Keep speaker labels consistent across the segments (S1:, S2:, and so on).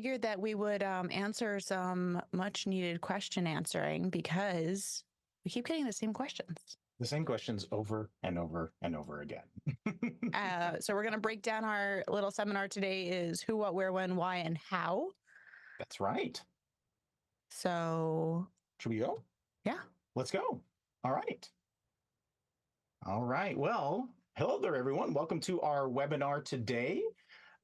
S1: figured that we would answer some much needed question answering because we keep getting the same questions.
S2: The same questions over and over and over again.
S1: So we're going to break down our little seminar today is who, what, where, when, why, and how.
S2: That's right.
S1: So
S2: should we go?
S1: Yeah.
S2: Let's go. All right. All right. Well, hello there, everyone. Welcome to our webinar today.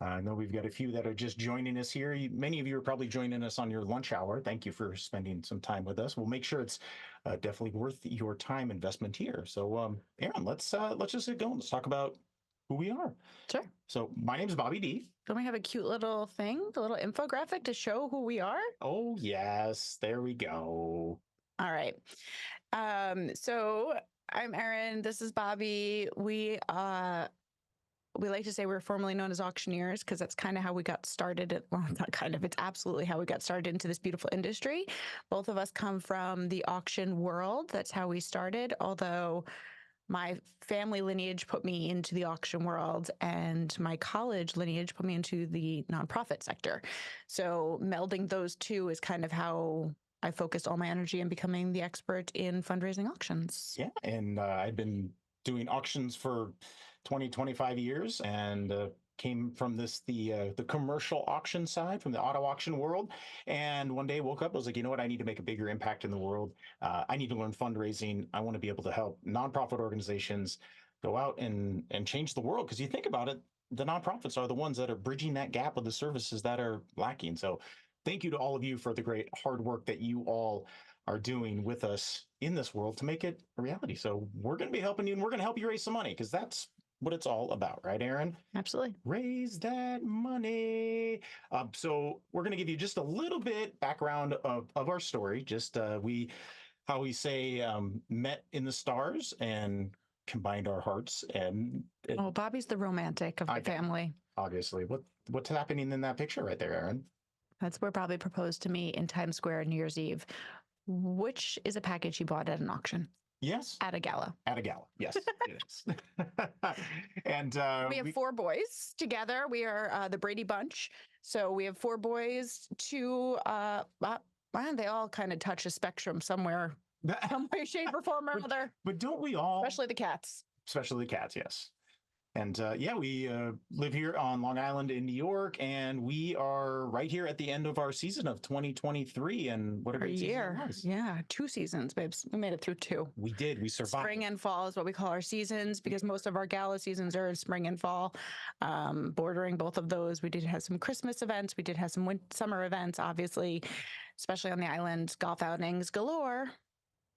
S2: I know we've got a few that are just joining us here. Many of you are probably joining us on your lunch hour. Thank you for spending some time with us. We'll make sure it's definitely worth your time investment here. So, Aaron, let's just get going. Let's talk about who we are.
S1: Sure.
S2: So, my name is Bobby D.
S1: Don't we have a cute little thing, the little infographic to show who we are?
S2: Oh, yes. There we go.
S1: All right. So I'm Erin. This is Bobby. We like to say we're formerly known as auctioneers because that's kind of how we got started. Well, not kind of, it's absolutely how we got started into this beautiful industry. Both of us come from the auction world. That's how we started, although my family lineage put me into the auction world and my college lineage put me into the nonprofit sector. So melding those two is kind of how I focused all my energy in becoming the expert in fundraising auctions.
S2: Yeah, and I've been doing auctions for 20, 25 years and came from the commercial auction side, from the auto auction world. And one day woke up, I was like, you know what? I need to make a bigger impact in the world. I need to learn fundraising. I want to be able to help nonprofit organizations go out and change the world. Because you think about it, the nonprofits are the ones that are bridging that gap of the services that are lacking. So thank you to all of you for the great hard work that you all are doing with us in this world to make it a reality. So we're going to be helping you and we're going to help you raise some money because that's what it's all about, right, Aaron?
S1: Absolutely.
S2: Raise that money. So we're going to give you just a little bit background of our story. Just how we say met in the stars and combined our hearts. And
S1: Bobby's the romantic of the family.
S2: Obviously. What's happening in that picture right there, Aaron?
S1: That's where Bobby proposed to me in Times Square on New Year's Eve, which is a package he bought at an auction.
S2: Yes.
S1: At a gala.
S2: At a gala, yes. And
S1: we have 4 boys together. We are the Brady Bunch. So we have 4 boys, 2, they all kind of touch a spectrum somewhere, some way, shape, or form or other.
S2: But don't we all?
S1: Especially the cats.
S2: Especially the cats, yes. And we live here on Long Island in New York, and we are right here at the end of our season of 2023. And what a great year!
S1: Yeah, 2 seasons, babes. We made it through 2.
S2: We did. We survived.
S1: Spring and fall is what we call our seasons because most of our gala seasons are in spring and fall. Bordering both of those, we did have some Christmas events. We did have some summer events, obviously, especially on the island. Golf outings galore.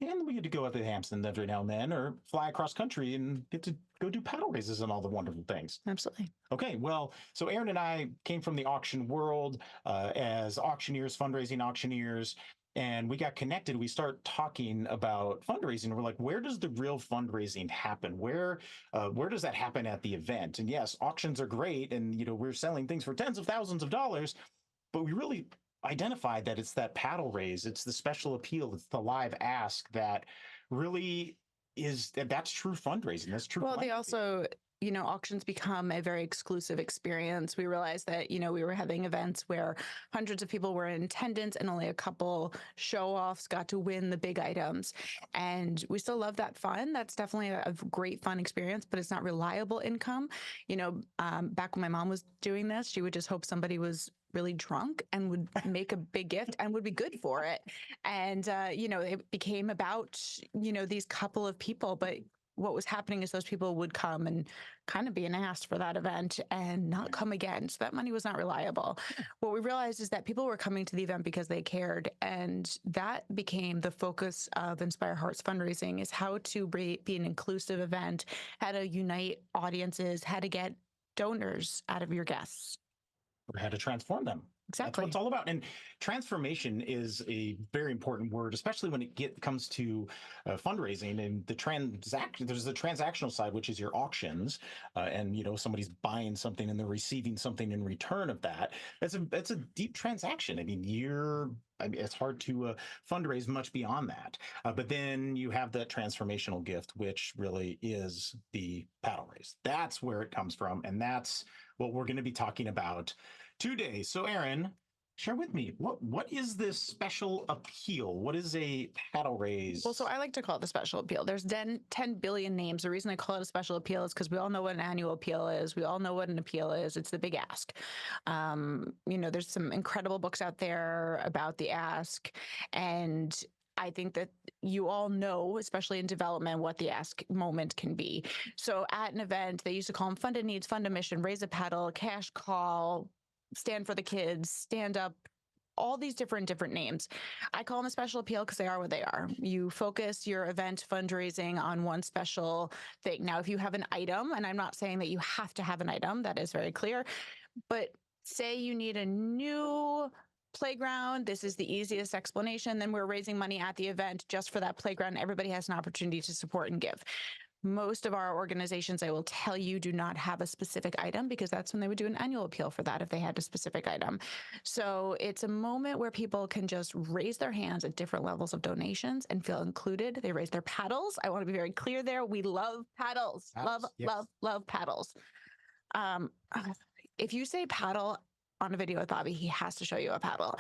S2: And we get to go out to Hampton every now and then or fly across country and get to go do paddle races and all the wonderful things.
S1: Absolutely.
S2: Okay, well, so Aaron and I came from the auction world as auctioneers, fundraising auctioneers, and we got connected. We start talking about fundraising. We're like, where does the real fundraising happen? Where does that happen at the event? And yes, auctions are great, and we're selling things for tens of thousands of dollars, but we really identified that it's that paddle raise, it's the special appeal, it's the live ask that really that's true fundraising. That's true.
S1: Well, they also, auctions become a very exclusive experience. We realized that, we were having events where hundreds of people were in attendance and only a couple show-offs got to win the big items. And we still love that fun. That's definitely a great fun experience, but it's not reliable income. Back when my mom was doing this, she would just hope somebody was really drunk and would make a big gift and would be good for it. And, it became about, these couple of people, but what was happening is those people would come and kind of be an ass for that event and not come again. So that money was not reliable. What we realized is that people were coming to the event because they cared. And that became the focus of Inspire Hearts fundraising, is how to be an inclusive event, how to unite audiences, how to get donors out of your guests.
S2: How to transform them.
S1: Exactly.
S2: That's what it's all about. And transformation is a very important word, especially when it comes to fundraising and the transaction. There's the transactional side, which is your auctions, and somebody's buying something and they're receiving something in return of that. That's a deep transaction. I mean, it's hard to fundraise much beyond that. But then you have that transformational gift, which really is the paddle race. That's where it comes from, and that's what we're going to be talking about today. So, Aaron, Share with me, what is this special appeal? What is a paddle raise?
S1: Well, so I like to call it the special appeal. There's 10 billion names. The reason I call it a special appeal is because we all know what an annual appeal is. We all know what an appeal is. It's the big ask. There's some incredible books out there about the ask. And I think that you all know, especially in development, what the ask moment can be. So at an event, they used to call them funded needs, fund a mission, raise a paddle, cash call, stand for the kids, stand up, all these different names. I call them a special appeal because they are what they are. You focus your event fundraising on one special thing. Now, if you have an item, and I'm not saying that you have to have an item, that is very clear, but say you need a new playground, this is the easiest explanation, then we're raising money at the event just for that playground. Everybody has an opportunity to support and give. Most of our organizations, I will tell you, do not have a specific item because that's when they would do an annual appeal for that if they had a specific item. So it's a moment where people can just raise their hands at different levels of donations and feel included. They raise their paddles. I want to be very clear there. We love paddles.
S2: Paddles,
S1: Love,
S2: yes.
S1: love paddles. Um, if you say paddle on a video with Bobby, he has to show you a paddle.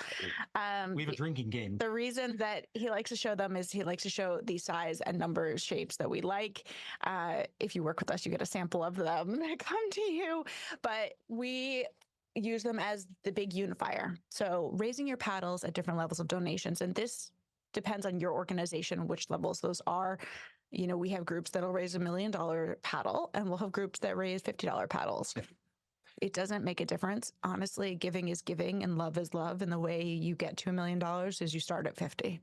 S2: We have a drinking game.
S1: The reason that he likes to show them is he likes to show the size and numbers, shapes that we like. If you work with us, you get a sample of them that come to you. But we use them as the big unifier. So raising your paddles at different levels of donations. And this depends on your organization, which levels those are. We have groups that'll raise $1 million paddle, and we'll have groups that raise $50 paddles. It doesn't make a difference. Honestly, giving is giving and love is love. And the way you get to $1 million is you start at 50.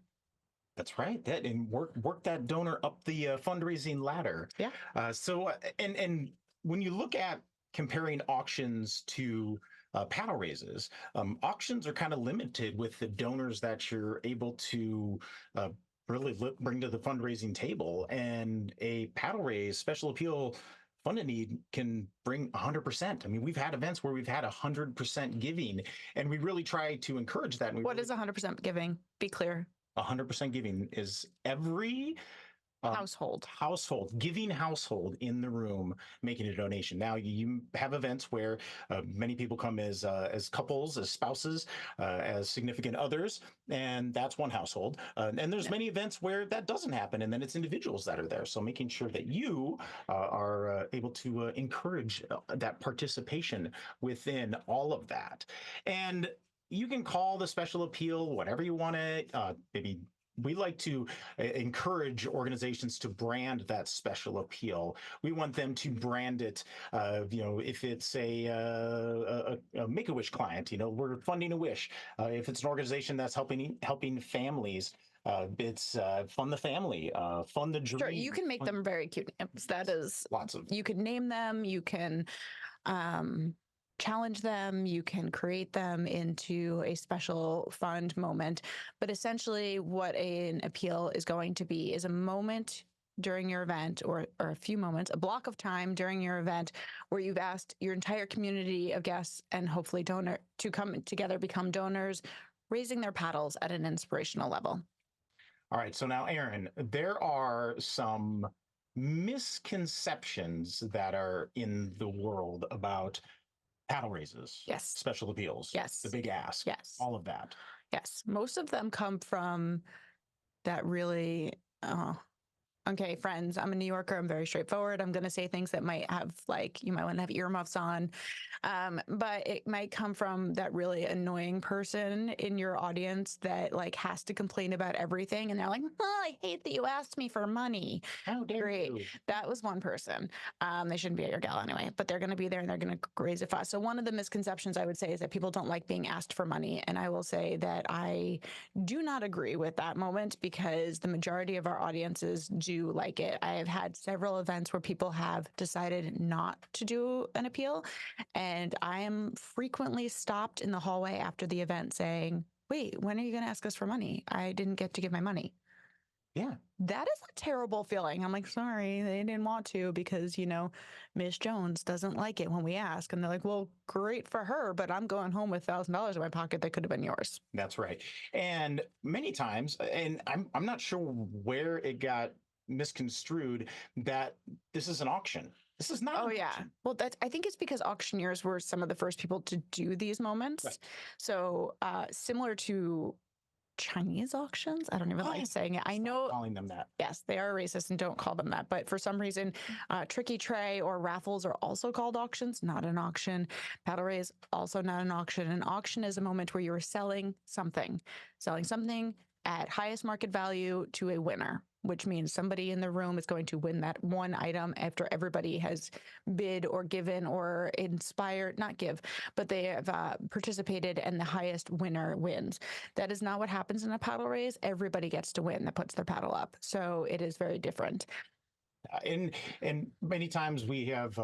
S2: That's right. And work that donor up the fundraising ladder.
S1: Yeah.
S2: And when you look at comparing auctions to paddle raises, auctions are kind of limited with the donors that you're able to really bring to the fundraising table. And a paddle raise special appeal funded need can bring 100%. I mean, we've had events where we've had 100% giving, and we really try to encourage that.
S1: What is 100% giving? Be clear.
S2: 100% giving is every
S1: household
S2: giving household in the room making a donation. Now you have events where many people come as couples, as spouses, as significant others, and that's one household. And there's many events where that doesn't happen, and then it's individuals that are there. So making sure that you are able to encourage that participation within all of that. And you can call the special appeal whatever you want to. Maybe we like to encourage organizations to brand that special appeal. We want them to brand it. If it's a Make-A-Wish client, we're funding a wish. If it's an organization that's helping families, it's Fund the Family, Fund the Dream.
S1: Sure, you can make them very cute names. That is
S2: lots of.
S1: You can name them. You can challenge them, you can create them into a special fund moment. But essentially what an appeal is going to be is a moment during your event or a few moments, a block of time during your event where you've asked your entire community of guests and hopefully donor to come together, become donors, raising their paddles at an inspirational level.
S2: All right. So now, Erin, there are some misconceptions that are in the world about paddle raises,
S1: yes,
S2: special appeals,
S1: yes,
S2: the big ask,
S1: yes,
S2: all of that.
S1: Yes, most of them come from that really, okay, friends, I'm a New Yorker. I'm very straightforward. I'm going to say things that might have, you might want to have earmuffs on. But it might come from that really annoying person in your audience that has to complain about everything. And they're like, oh, I hate that you asked me for money.
S2: How dare you?
S1: That was one person. They shouldn't be at your gala anyway, but they're going to be there and they're going to raise a fuss. So one of the misconceptions I would say is that people don't like being asked for money. And I will say that I do not agree with that moment because the majority of our audiences do like it. I have had several events where people have decided not to do an appeal, and I am frequently stopped in the hallway after the event saying, wait, when are you going to ask us for money? I didn't get to give my money.
S2: Yeah.
S1: That is a terrible feeling. I'm like, sorry, they didn't want to because, Miss Jones doesn't like it when we ask. And they're like, well, great for her, but I'm going home with $1,000 in my pocket that could have been yours.
S2: That's right. And many times, and I'm not sure where it got misconstrued, that this is an auction. This is not
S1: Oh
S2: an
S1: yeah.
S2: auction.
S1: Well, that's I think it's because auctioneers were some of the first people to do these moments.
S2: Right.
S1: So similar to Chinese auctions. I don't even like
S2: Oh,
S1: saying it. I
S2: stop
S1: know.
S2: calling them that.
S1: Yes, they are racist and don't call them that. But for some reason, Tricky Tray or raffles are also called auctions, not an auction. Paddle Ray is also not an auction. An auction is a moment where you're selling something at highest market value to a winner, which means somebody in the room is going to win that one item after everybody has bid or given or inspired, not give, but they have participated and the highest winner wins. That is not what happens in a paddle race. Everybody gets to win that puts their paddle up. So it is very different.
S2: And many times we have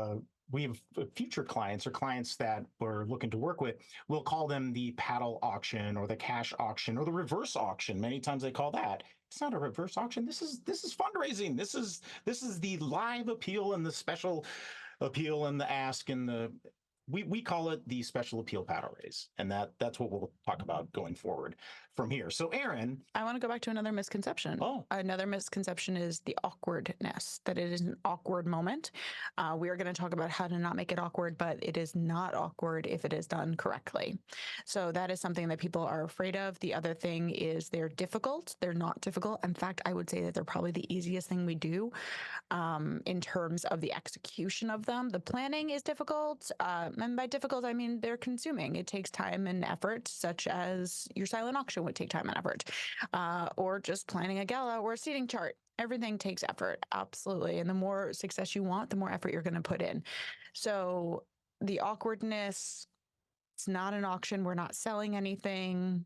S2: future clients or clients that we're looking to work with. We'll call them the paddle auction or the cash auction or the reverse auction. Many times they call that. It's not a reverse auction. This is fundraising. This is the live appeal and the special appeal and the ask and the we call it the special appeal paddle race, and that's what we'll talk about going forward from here. So, Aaron,
S1: I want to go back to another misconception.
S2: oh,
S1: Another misconception is the awkwardness, that it is an awkward moment. We are going to talk about how to not make it awkward, but it is not awkward if it is done correctly. So that is something that people are afraid of. The other thing is they're difficult. They're not difficult. In fact, I would say that they're probably the easiest thing we do in terms of the execution of them. The planning is difficult. And by difficult, I mean they're consuming. It takes time and effort, such as your silent auction would take time and effort, or just planning a gala or a seating chart. Everything takes effort, absolutely. And the more success you want, the more effort you're going to put in. So the awkwardness, it's not an auction. We're not selling anything.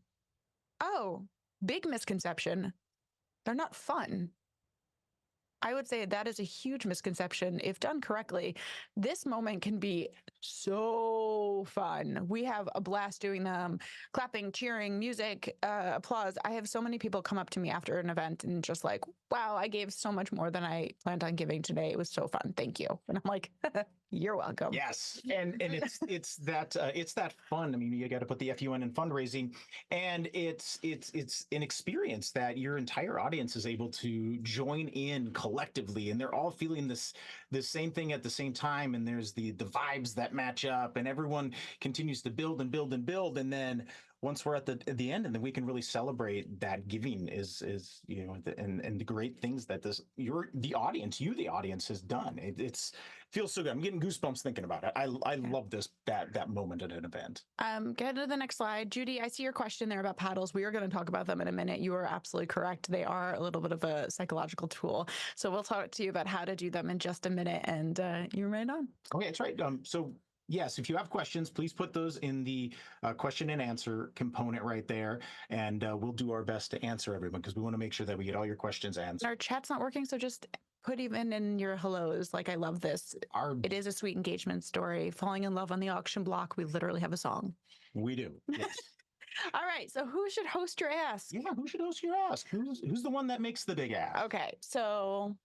S1: Oh, big misconception. They're not fun. I would say that is a huge misconception. If done correctly, this moment can be so fun. We have a blast doing them, clapping, cheering, music, applause. I have so many people come up to me after an event and just like, wow, I gave so much more than I planned on giving today. It was so fun. Thank you. And I'm like, you're welcome.
S2: yes, and it's that fun. I mean, you got to put the FUN in fundraising, and it's an experience that your entire audience is able to join in collectively, and they're all feeling this same thing at the same time, and there's the vibes that match up, and everyone continues to build and build and build, and then once we're at the end, and then we can really celebrate that giving is and the great things that the audience has done. It's feels so good. I'm getting goosebumps thinking about it. I love that moment at an event.
S1: Get to the next slide. Judy, I see your question there about paddles. We are going to talk about them in a minute. You are absolutely correct. They are a little bit of a psychological tool. So we'll talk to you about how to do them in just a minute. And you're right on.
S2: Okay, that's right. So yes, if you have questions, please put those in the question and answer component right there, and we'll do our best to answer everyone because we want to make sure that we get all your questions answered.
S1: Our chat's not working, so just put even in your hellos. Like, I love this. It is a sweet engagement story. Falling in love on the auction block. We literally have a song.
S2: We do. Yes.
S1: All right. So who should host your ask?
S2: Yeah, who should host your ask? Who's the one that makes the big ask?
S1: Okay. So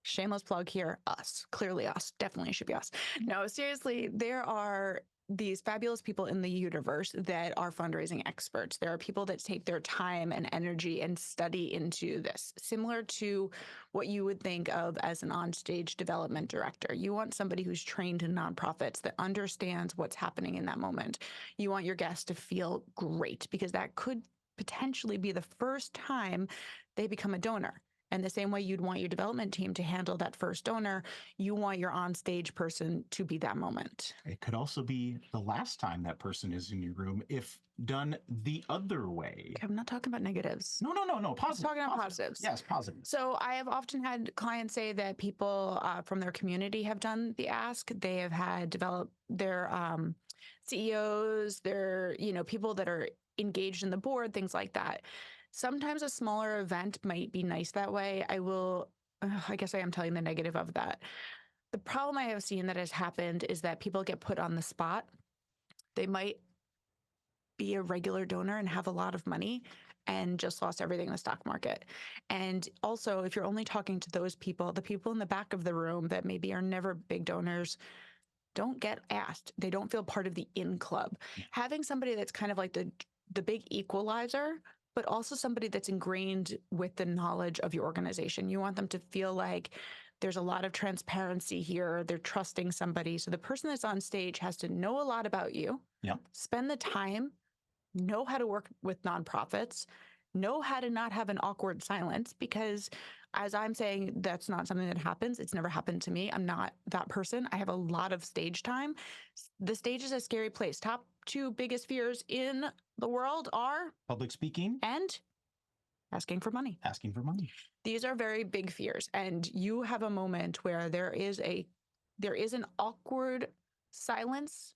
S1: shameless plug here, us. Clearly us. Definitely should be us. No, seriously, there are these fabulous people in the universe that are fundraising experts. There are people that take their time and energy and study into this, similar to what you would think of as an onstage development director. You want somebody who's trained in nonprofits that understands what's happening in that moment. You want your guests to feel great because that could potentially be the first time they become a donor. And the same way you'd want your development team to handle that first donor, you want your on-stage person to be that moment.
S2: It could also be the last time that person is in your room if done the other way.
S1: I'm not talking about negatives.
S2: No. Positive.
S1: I'm talking about positives.
S2: Yes, positive.
S1: So I have often had clients say that people from their community have done the ask. They have had developed their CEOs, their people that are engaged in the board, things like that. Sometimes a smaller event might be nice that way. I guess I am telling the negative of that. The problem I have seen that has happened is that people get put on the spot. They might be a regular donor and have a lot of money and just lost everything in the stock market. And also, if you're only talking to those people, the people in the back of the room that maybe are never big donors, don't get asked. They don't feel part of the in club. Having somebody that's kind of like the big equalizer, but also somebody that's ingrained with the knowledge of your organization. You want them to feel like There's a lot of transparency here. They're trusting somebody. So the person that's on stage has to know a lot about you,
S2: Yep.
S1: spend the time, know how to work with nonprofits, know how to not have an awkward silence, because as I'm saying, that's not something that happens. It's never happened to me. I'm not that person. I have a lot of stage time. The stage is a scary place. Top two biggest fears in the world are
S2: Public speaking,
S1: and asking for money.
S2: asking for money.
S1: These are very big fears. And you have a moment where there is an awkward silence,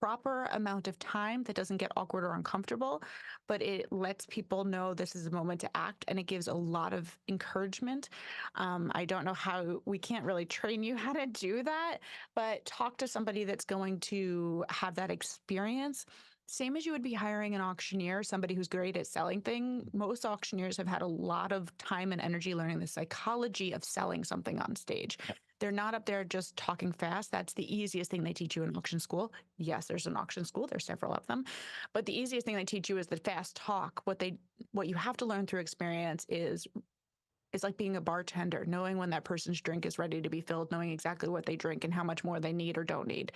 S1: proper amount of time that doesn't get awkward or uncomfortable, but it lets people know this is a moment to act, and it gives a lot of encouragement. I don't know how, we can't really train you how to do that, but talk to somebody that's going to have that experience. Same as you would be hiring an auctioneer, somebody who's great at selling things. Most auctioneers have had a lot of time and energy learning the psychology of selling something on stage.
S2: Yep.
S1: They're not up there just talking fast. That's the easiest thing they teach you in auction school. Yes, there's an auction school. There's several of them. But the easiest thing they teach you is the fast talk. What you have to learn through experience is like being a bartender, knowing when that person's drink is ready to be filled, knowing exactly what they drink and how much more they need or don't need.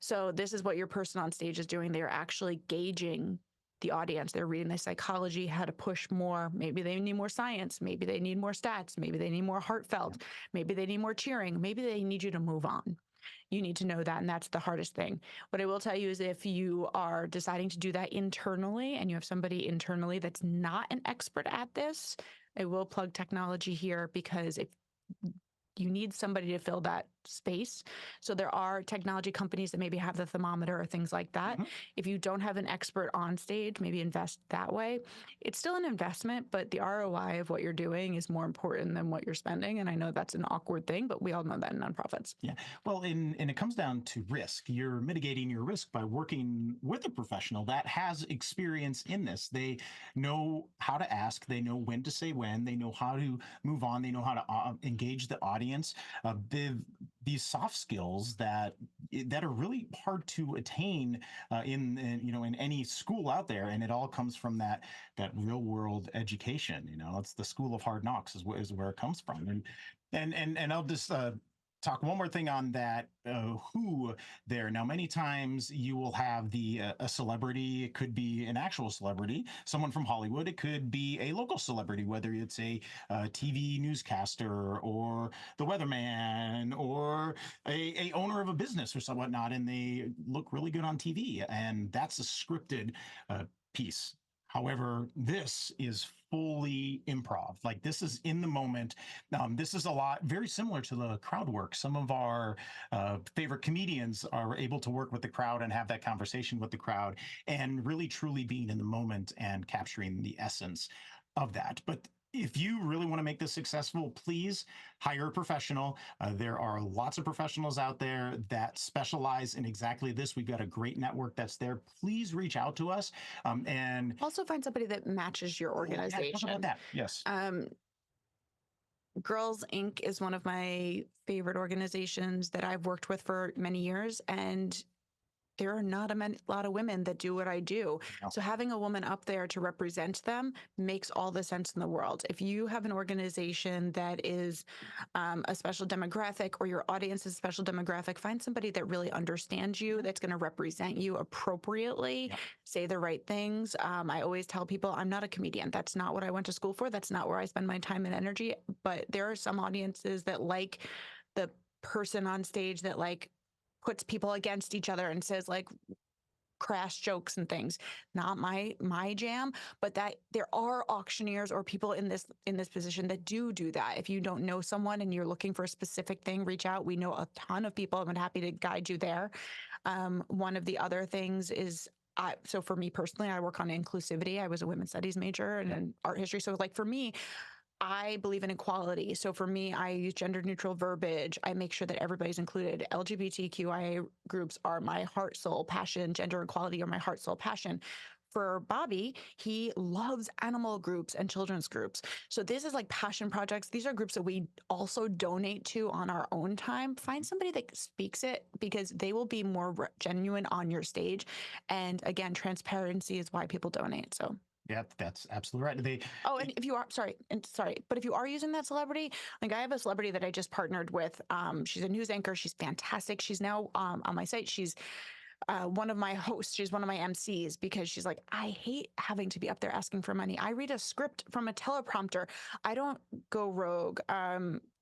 S1: So this is what your person on stage is doing. They're actually gauging the audience. They're reading the psychology, how to push more. Maybe they need more science. Maybe they need more stats. Maybe they need more heartfelt. Maybe they need more cheering. Maybe they need you to move on. You need to know that, and that's the hardest thing. What I will tell you is if you are deciding to do that internally and you have somebody internally that's not an expert at this, I will plug technology here, because if you need somebody to fill that space. So there are technology companies that maybe have the thermometer or things like that.
S2: Mhm.
S1: If you don't have an expert on stage, maybe invest that way. It's still an investment, but the ROI of what you're doing is more important than what you're spending. And I know that's an awkward thing, but we all know that in nonprofits.
S2: Yeah. Well, and it comes down to risk. You're mitigating your risk by working with a professional that has experience in this. They know how to ask. They know when to say when. They know how to move on. They know how to engage the audience. These soft skills that are really hard to attain in any school out there, and it all comes from that real world education. It's the school of hard knocks is where it comes from. And I'll just talk one more thing on that. Who there now? Many times you will have a celebrity. It could be an actual celebrity, someone from Hollywood. It could be a local celebrity, whether it's a TV newscaster or the weatherman or a owner of a business or some whatnot, and they look really good on TV, and that's a scripted piece. However, this is fully improv. Like, this is in the moment. This is a lot very similar to the crowd work. Some of our favorite comedians are able to work with the crowd and have that conversation with the crowd, and really truly being in the moment and capturing the essence of that. But if you really want to make this successful, please hire a professional. There are lots of professionals out there that specialize in exactly this. We've got a great network that's there. Please reach out to us. And
S1: Also find somebody that matches your
S2: yeah, talk
S1: organization.
S2: about that. Yes.
S1: Girls Inc. is one of my favorite organizations that I've worked with for many years, and there are not a lot of women that do what I do.
S2: No.
S1: So having a woman up there to represent them makes all the sense in the world. If you have an organization that is a special demographic, or your audience is a special demographic, find somebody that really understands you, that's going to represent you appropriately,
S2: Yep.
S1: say the right things. I always tell people I'm not a comedian. That's not what I went to school for. That's not where I spend my time and energy. But there are some audiences that like the person on stage that puts people against each other and says crash jokes and things. Not my jam, but that there are auctioneers or people in this position that do that. If you don't know someone and you're looking for a specific thing, reach out. We know a ton of people. I'm happy to guide you there. One of the other things is, so for me personally, I work on inclusivity. I was a women's studies major and an art history. So for me, I believe in equality. So for me, I use gender neutral verbiage. I make sure that everybody's included. LGBTQIA groups are my heart, soul, passion. Gender equality are my heart, soul, passion. For Bobby, he loves animal groups and children's groups. So this is like passion projects. These are groups that we also donate to on our own time. Find somebody that speaks it, because they will be more genuine on your stage. And again, transparency is why people donate. So
S3: Yeah, that's absolutely right. They,
S1: Oh, and if you are sorry, but if you are using that celebrity, like I have a celebrity that I just partnered with. She's a news anchor. She's fantastic. She's now on my site. She's one of my hosts. She's one of my MCs because she's like, I hate having to be up there asking for money. I read a script from a teleprompter. I don't go rogue.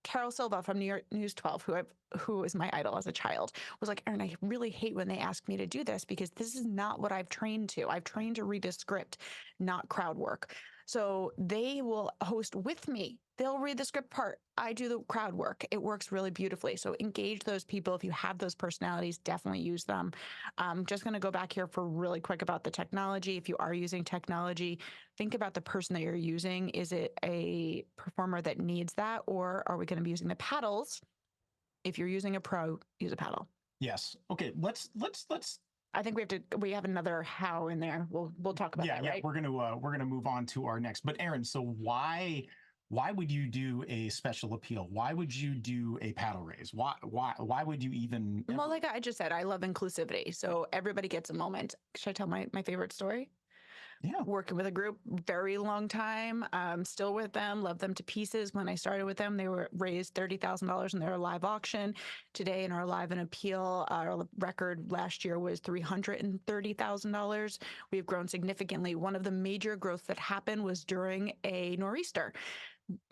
S1: Carol Silva from New York News 12, who is my idol as a child, was like, Erin, I really hate when they ask me to do this because this is not what I've trained to. I've trained to read a script, not crowd work. So they will host with me. They'll read the script part. I do the crowd work. It works really beautifully. So engage those people. If you have those personalities, definitely use them. I'm just going to go back here for really quick about the technology. If you are using technology, think about the person that you're using. Is it a performer that needs that, or are we going to be using the paddles? If you're using a pro, use a paddle.
S3: yes. Okay. Let's
S1: I think we have another how in there. We'll talk about that,
S3: yeah,
S1: right?
S3: we're gonna move on to our next. But Erin, so why would you do a special appeal? Why would you do a paddle raise? Why would you even
S1: Well, like I just said, I love inclusivity. So everybody gets a moment. Should I tell my favorite story?
S3: yeah.
S1: Working with a group, very long time. Still with them, love them to pieces. When I started with them, they were raised $30,000 in their live auction. Today, in our live and appeal, our record last year was $330,000. We've grown significantly. One of the major growths that happened was during a nor'easter.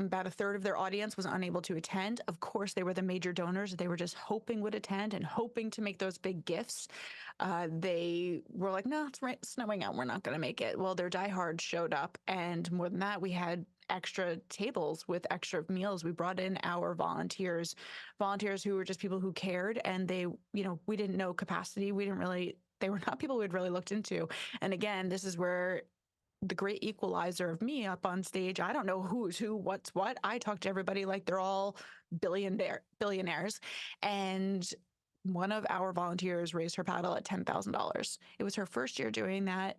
S1: About a third of their audience was unable to attend. Of course, they were the major donors. They were just hoping would attend and hoping to make those big gifts. They were like, no, it's snowing out. We're not going to make it. Well, their diehards showed up. And more than that, we had extra tables with extra meals. We brought in our volunteers who were just people who cared. And they, we didn't know capacity. They were not people we'd really looked into. And again, this is where the great equalizer of me up on stage. I don't know who's who, what's what. I talk to everybody like they're all billionaires. And one of our volunteers raised her paddle at $10,000. It was her first year doing that.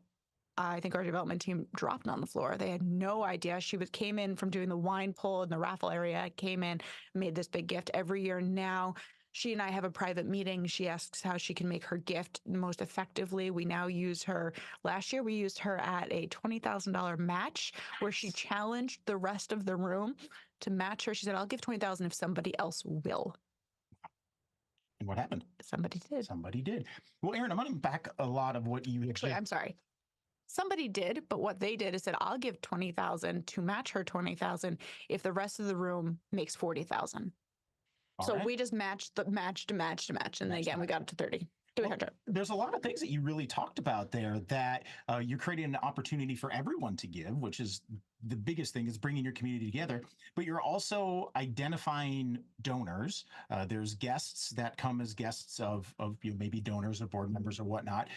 S1: I think our development team dropped on the floor. They had no idea. She came in from doing the wine pull in the raffle area, came in, made this big gift every year. Now she and I have a private meeting. She asks how she can make her gift most effectively. We now use her. Last year, we used her at a $20,000 match where she challenged the rest of the room to match her. She said, I'll give $20,000 if somebody else will.
S3: And what happened?
S1: Somebody did.
S3: Somebody did. Well, Erin, I'm going to back a lot of what you
S1: Actually, I'm sorry. Somebody did, but what they did is said, I'll give $20,000 to match her $20,000 if the rest of the room makes $40,000. So
S3: right.
S1: we just matched, and then again we got it to 30. 300.
S3: Well, there's a lot of things that you really talked about there that you're creating an opportunity for everyone to give, which is the biggest thing, is bringing your community together. But you're also identifying donors. There's guests that come as guests of maybe donors or board members or whatnot,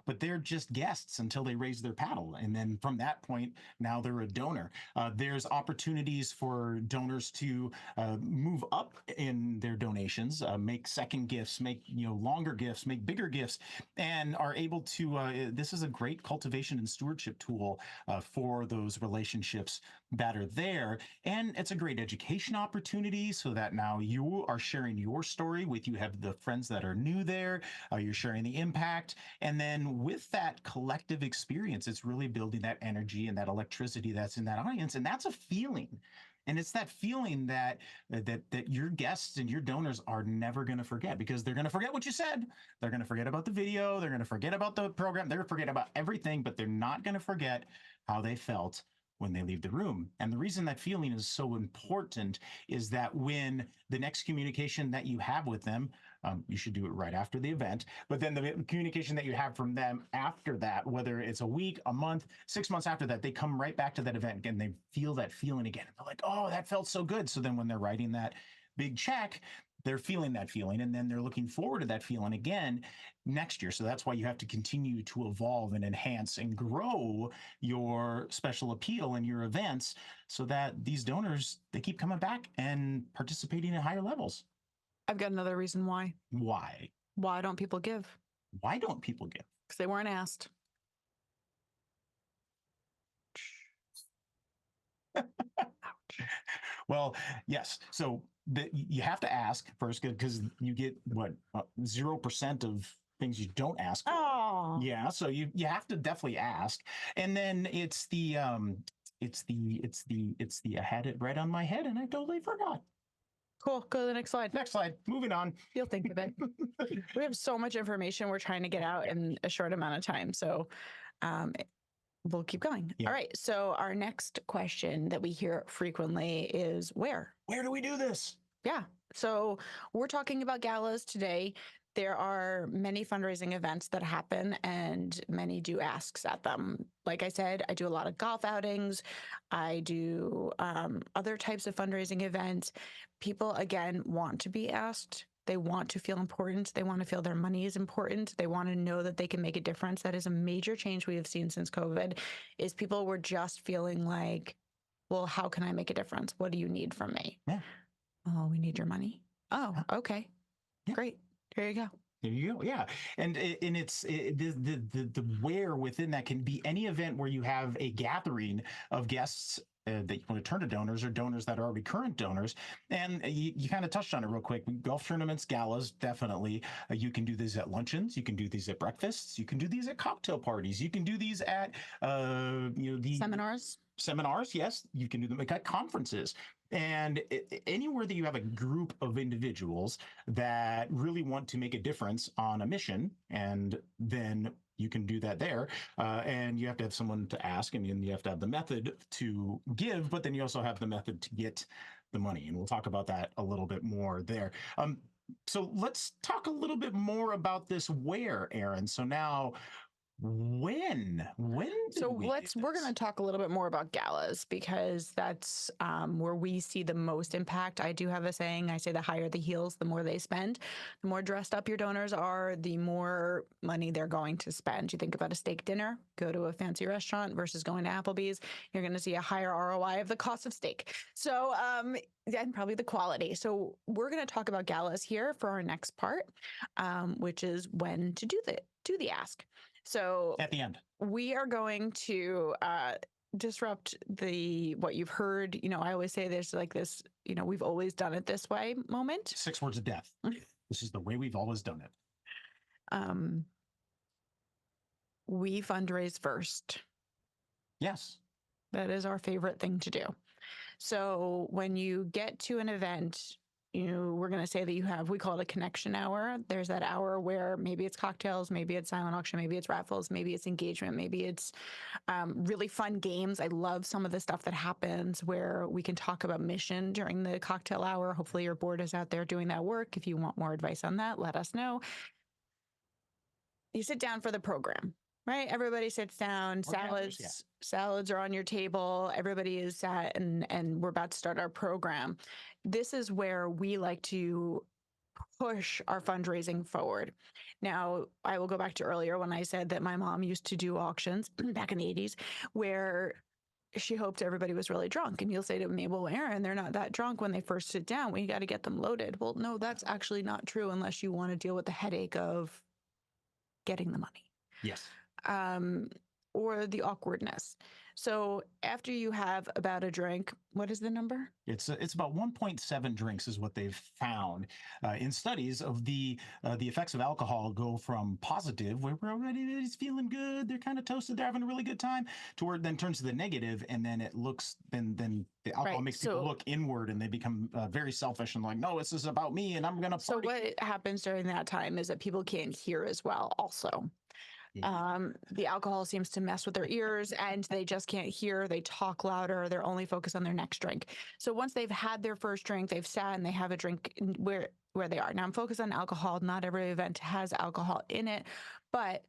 S3: but they're just guests until they raise their paddle, and then from that point, now they're a donor. There's opportunities for donors to move up in their donations, make second gifts, make longer gifts, make bigger gifts, and are able to. This is a great cultivation and stewardship tool for those relationships that are there, and it's a great education opportunity so that now you are sharing your story with, you have the friends that are new there, you're sharing the impact, and then with that collective experience, it's really building that energy and that electricity that's in that audience, and that's a feeling. And it's that feeling that your guests and your donors are never going to forget, because they're going to forget what you said. They're going to forget about the video. They're going to forget about the program. They're going to forget about everything, but they're not going to forget how they felt when they leave the room. And the reason that feeling is so important is that when the next communication that you have with them, you should do it right after the event, but then the communication that you have from them after that, whether it's a week, a month, 6 months after that, they come right back to that event and they feel that feeling again. They're like, oh, that felt so good. So then when they're writing that big check, they're feeling that feeling, and then they're looking forward to that feeling again next year. So that's why you have to continue to evolve and enhance and grow your special appeal and your events so that these donors, they keep coming back and participating at higher levels.
S1: I've got another reason why.
S3: Why?
S1: Why don't people give?
S3: Why don't people give?
S1: Because they weren't asked.
S3: Well, yes. So you have to ask first, because you get 0% of things you don't ask for.
S1: Oh, Oh,
S3: Yeah, so you have to definitely ask. And then it's the I had it right on my head and I totally forgot.
S1: cool. Go to the next slide.
S3: Next slide. Moving on.
S1: You'll think of it. We have so much information we're trying to get out in a short amount of time. So we'll keep going.
S3: Yeah.
S1: All right. So our next question that we hear frequently is where?
S3: Where do we do this?
S1: Yeah. So we're talking about galas today. There are many fundraising events that happen and many do asks at them. Like I said, I do a lot of golf outings. I do other types of fundraising events. People, again, want to be asked. They want to feel important. They want to feel their money is important. They want to know that they can make a difference. That is a major change we have seen since COVID, is people were just feeling like, well, how can I make a difference? What do you need from me?
S3: Yeah.
S1: Oh, we need your money. Oh, okay.
S3: Yeah.
S1: Great. There you go.
S3: There you go. Yeah, and the where within that can be any event where you have a gathering of guests that you want to turn to donors or donors that are already current donors. And you kind of touched on it real quick. Golf tournaments, galas, definitely. You can do these at luncheons. You can do these at breakfasts. You can do these at cocktail parties. You can do these at the
S1: Seminars.
S3: Yes, you can do them at conferences. And anywhere that you have a group of individuals that really want to make a difference on a mission, and then you can do that there. And you have to have someone to ask, and then you have to have the method to give, but then you also have the method to get the money. And we'll talk about that a little bit more there. So let's talk a little bit more about this where, Aaron. So now, when
S1: So
S3: we're
S1: we're going to talk a little bit more about galas because that's where we see the most impact. I do have a saying, I say the higher the heels, the more they spend. The more dressed up your donors are, the more money they're going to spend. You think about a steak dinner, go to a fancy restaurant versus going to Applebee's, you're going to see a higher ROI of the cost of steak. So, and probably the quality. So we're going to talk about galas here for our next part, which is when to do the ask. So
S3: at the end.
S1: We are going to disrupt what you've heard. I always say there's like this, we've always done it this way moment.
S3: 6 words of death. This is the way we've always done it.
S1: We fundraise first.
S3: Yes.
S1: That is our favorite thing to do. So when you get to an event, we're going to say that we call it a connection hour. There's that hour where maybe it's cocktails, maybe it's silent auction, maybe it's raffles, maybe it's engagement, maybe it's really fun games. I love some of the stuff that happens where we can talk about mission during the cocktail hour. Hopefully your board is out there doing that work. If you want more advice on that, let us know. You sit down for the program, right? Everybody sits down. Salads are on your table. Everybody is sat, and we're about to start our program. This is where we like to push our fundraising forward. Now, I will go back to earlier when I said that my mom used to do auctions back in the 80s where she hoped everybody was really drunk. And you'll say to me, well, Aaron, they're not that drunk when they first sit down. We got to get them loaded. Well, no, that's actually not true unless you want to deal with the headache of getting the money.
S3: Yes.
S1: Or the awkwardness. So after you have about a drink, what is the number?
S3: It's about 1.7 drinks is what they've found in studies of the effects of alcohol go from positive, where everybody's feeling good, they're kind of toasted, they're having a really good time, to where it then turns to the negative, and then it looks then the alcohol makes people look inward, and they become very selfish and like, no, this is about me, and I'm gonna party.
S1: So what happens during that time is that people can't hear as well. Also. The alcohol seems to mess with their ears and they just can't hear. They talk louder. They're only focused on their next drink. So once they've had their first drink, they've sat and they have a drink where they are. Now I'm focused on alcohol. Not every event has alcohol in it. But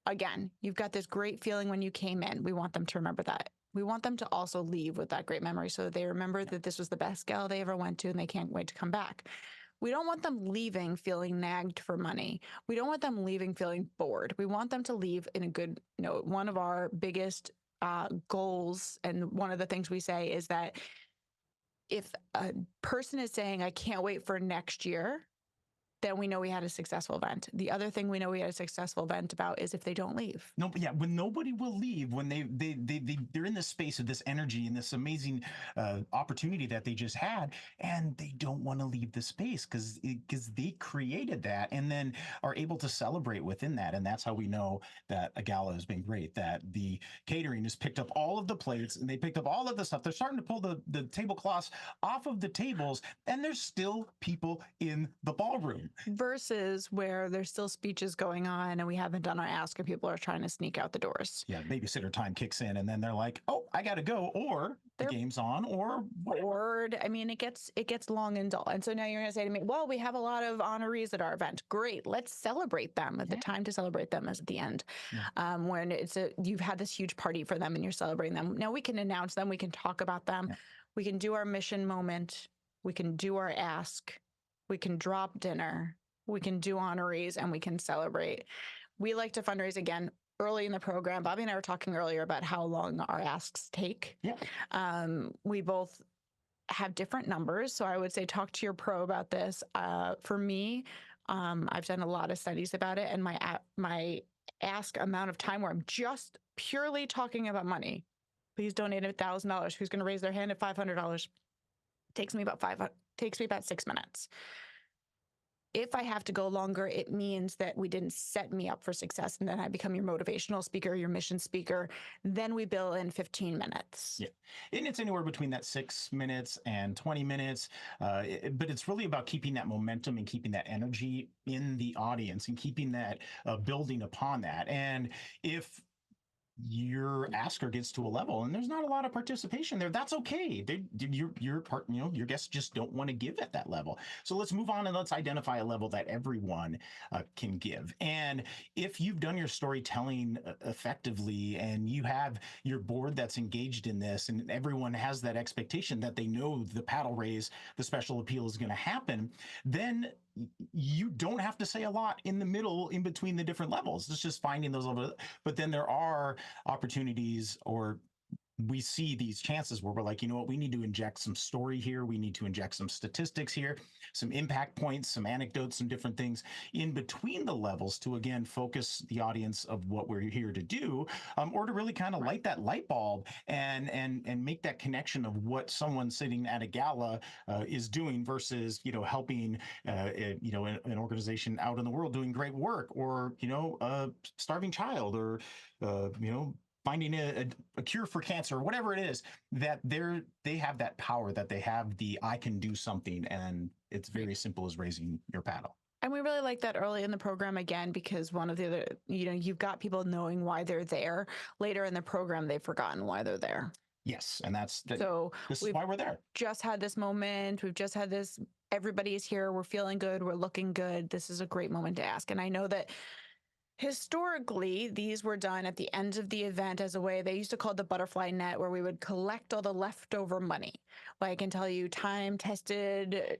S1: again, you've got this great feeling when you came in. We want them to remember that. We want them to also leave with that great memory so that they remember that this was the best gala they ever went to and they can't wait to come back. We don't want them leaving feeling nagged for money. We don't want them leaving feeling bored. We want them to leave in a good note. One of our biggest goals, and one of the things we say, is that if a person is saying, I can't wait for next year, then we know we had a successful event. The other thing we know we had a successful event about is if they don't leave.
S3: No, but yeah, when nobody will leave, when they're in this space of this energy and this amazing opportunity that they just had, and they don't want to leave the space because they created that and then are able to celebrate within that, and that's how we know that a gala has been great. That the catering has picked up all of the plates and they picked up all of the stuff. They're starting to pull the tablecloths off of the tables, and there's still people in the ballroom.
S1: Versus where there's still speeches going on and we haven't done our ask and people are trying to sneak out the doors.
S3: Yeah, babysitter time kicks in, and then they're like, "Oh, I got to go," or the
S1: They're
S3: game's on, or whatever.
S1: Bored. I mean, it gets long and dull. And so now you're going to say to me, "Well, we have a lot of honorees at our event. Great, let's celebrate them." The time to celebrate them is at the end, when you've had this huge party for them and you're celebrating them. Now we can announce them. We can talk about them.
S3: Yeah.
S1: We can do our mission moment. We can do our ask. We can drop dinner. We can do honorees, and we can celebrate. We like to fundraise again early in the program. Bobby and I were talking earlier about how long our asks take.
S3: Yeah.
S1: We both have different numbers. So I would say talk to your pro about this. For me, I've done a lot of studies about it, and my ask amount of time where I'm just purely talking about money. Please donate $1,000. Who's going to raise their hand at $500? Takes me about 6 minutes. If I have to go longer, it means that we didn't set me up for success. And then I become your motivational speaker, your mission speaker. Then we bill in 15 minutes.
S3: Yeah. And it's anywhere between that 6 minutes and 20 minutes. But it's really about keeping that momentum and keeping that energy in the audience and keeping that building upon that. And if your asker gets to a level and there's not a lot of participation there, that's okay. Your guests just don't want to give at that level. So let's move on and let's identify a level that everyone can give. And if you've done your storytelling effectively and you have your board that's engaged in this and everyone has that expectation that they know the paddle raise, the special appeal is going to happen, then you don't have to say a lot in the middle, in between the different levels. It's just finding those levels. But then there are opportunities, or we see these chances where we're like, you know what, we need to inject some story here. We need to inject some statistics here, some impact points, some anecdotes, some different things in between the levels to, again, focus the audience of what we're here to do, or to really kind of light that light bulb and make that connection of what someone sitting at a gala is doing versus, helping, an organization out in the world doing great work, or, a starving child, or, finding a cure for cancer, or whatever it is, that they have that power, that they have the I can do something, and it's very simple as raising your paddle.
S1: And we really like that early in the program, again, because one of the other, you've got people knowing why they're there. Later in the program, they've forgotten why they're there.
S3: Yes, and this is why we're there.
S1: Just had this moment. We've just had this. Everybody is here. We're feeling good. We're looking good. This is a great moment to ask. And I know that historically, these were done at the end of the event as a way, they used to call it the butterfly net, where we would collect all the leftover money. But I can tell you, time tested,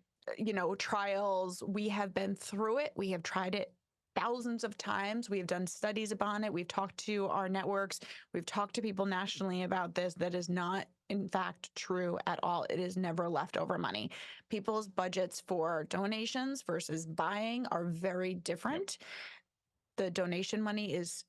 S1: trials, we have been through it. We have tried it thousands of times. We have done studies upon it. We've talked to our networks. We've talked to people nationally about this. That is not, in fact, true at all. It is never leftover money. People's budgets for donations versus buying are very different. Yep. The donation money is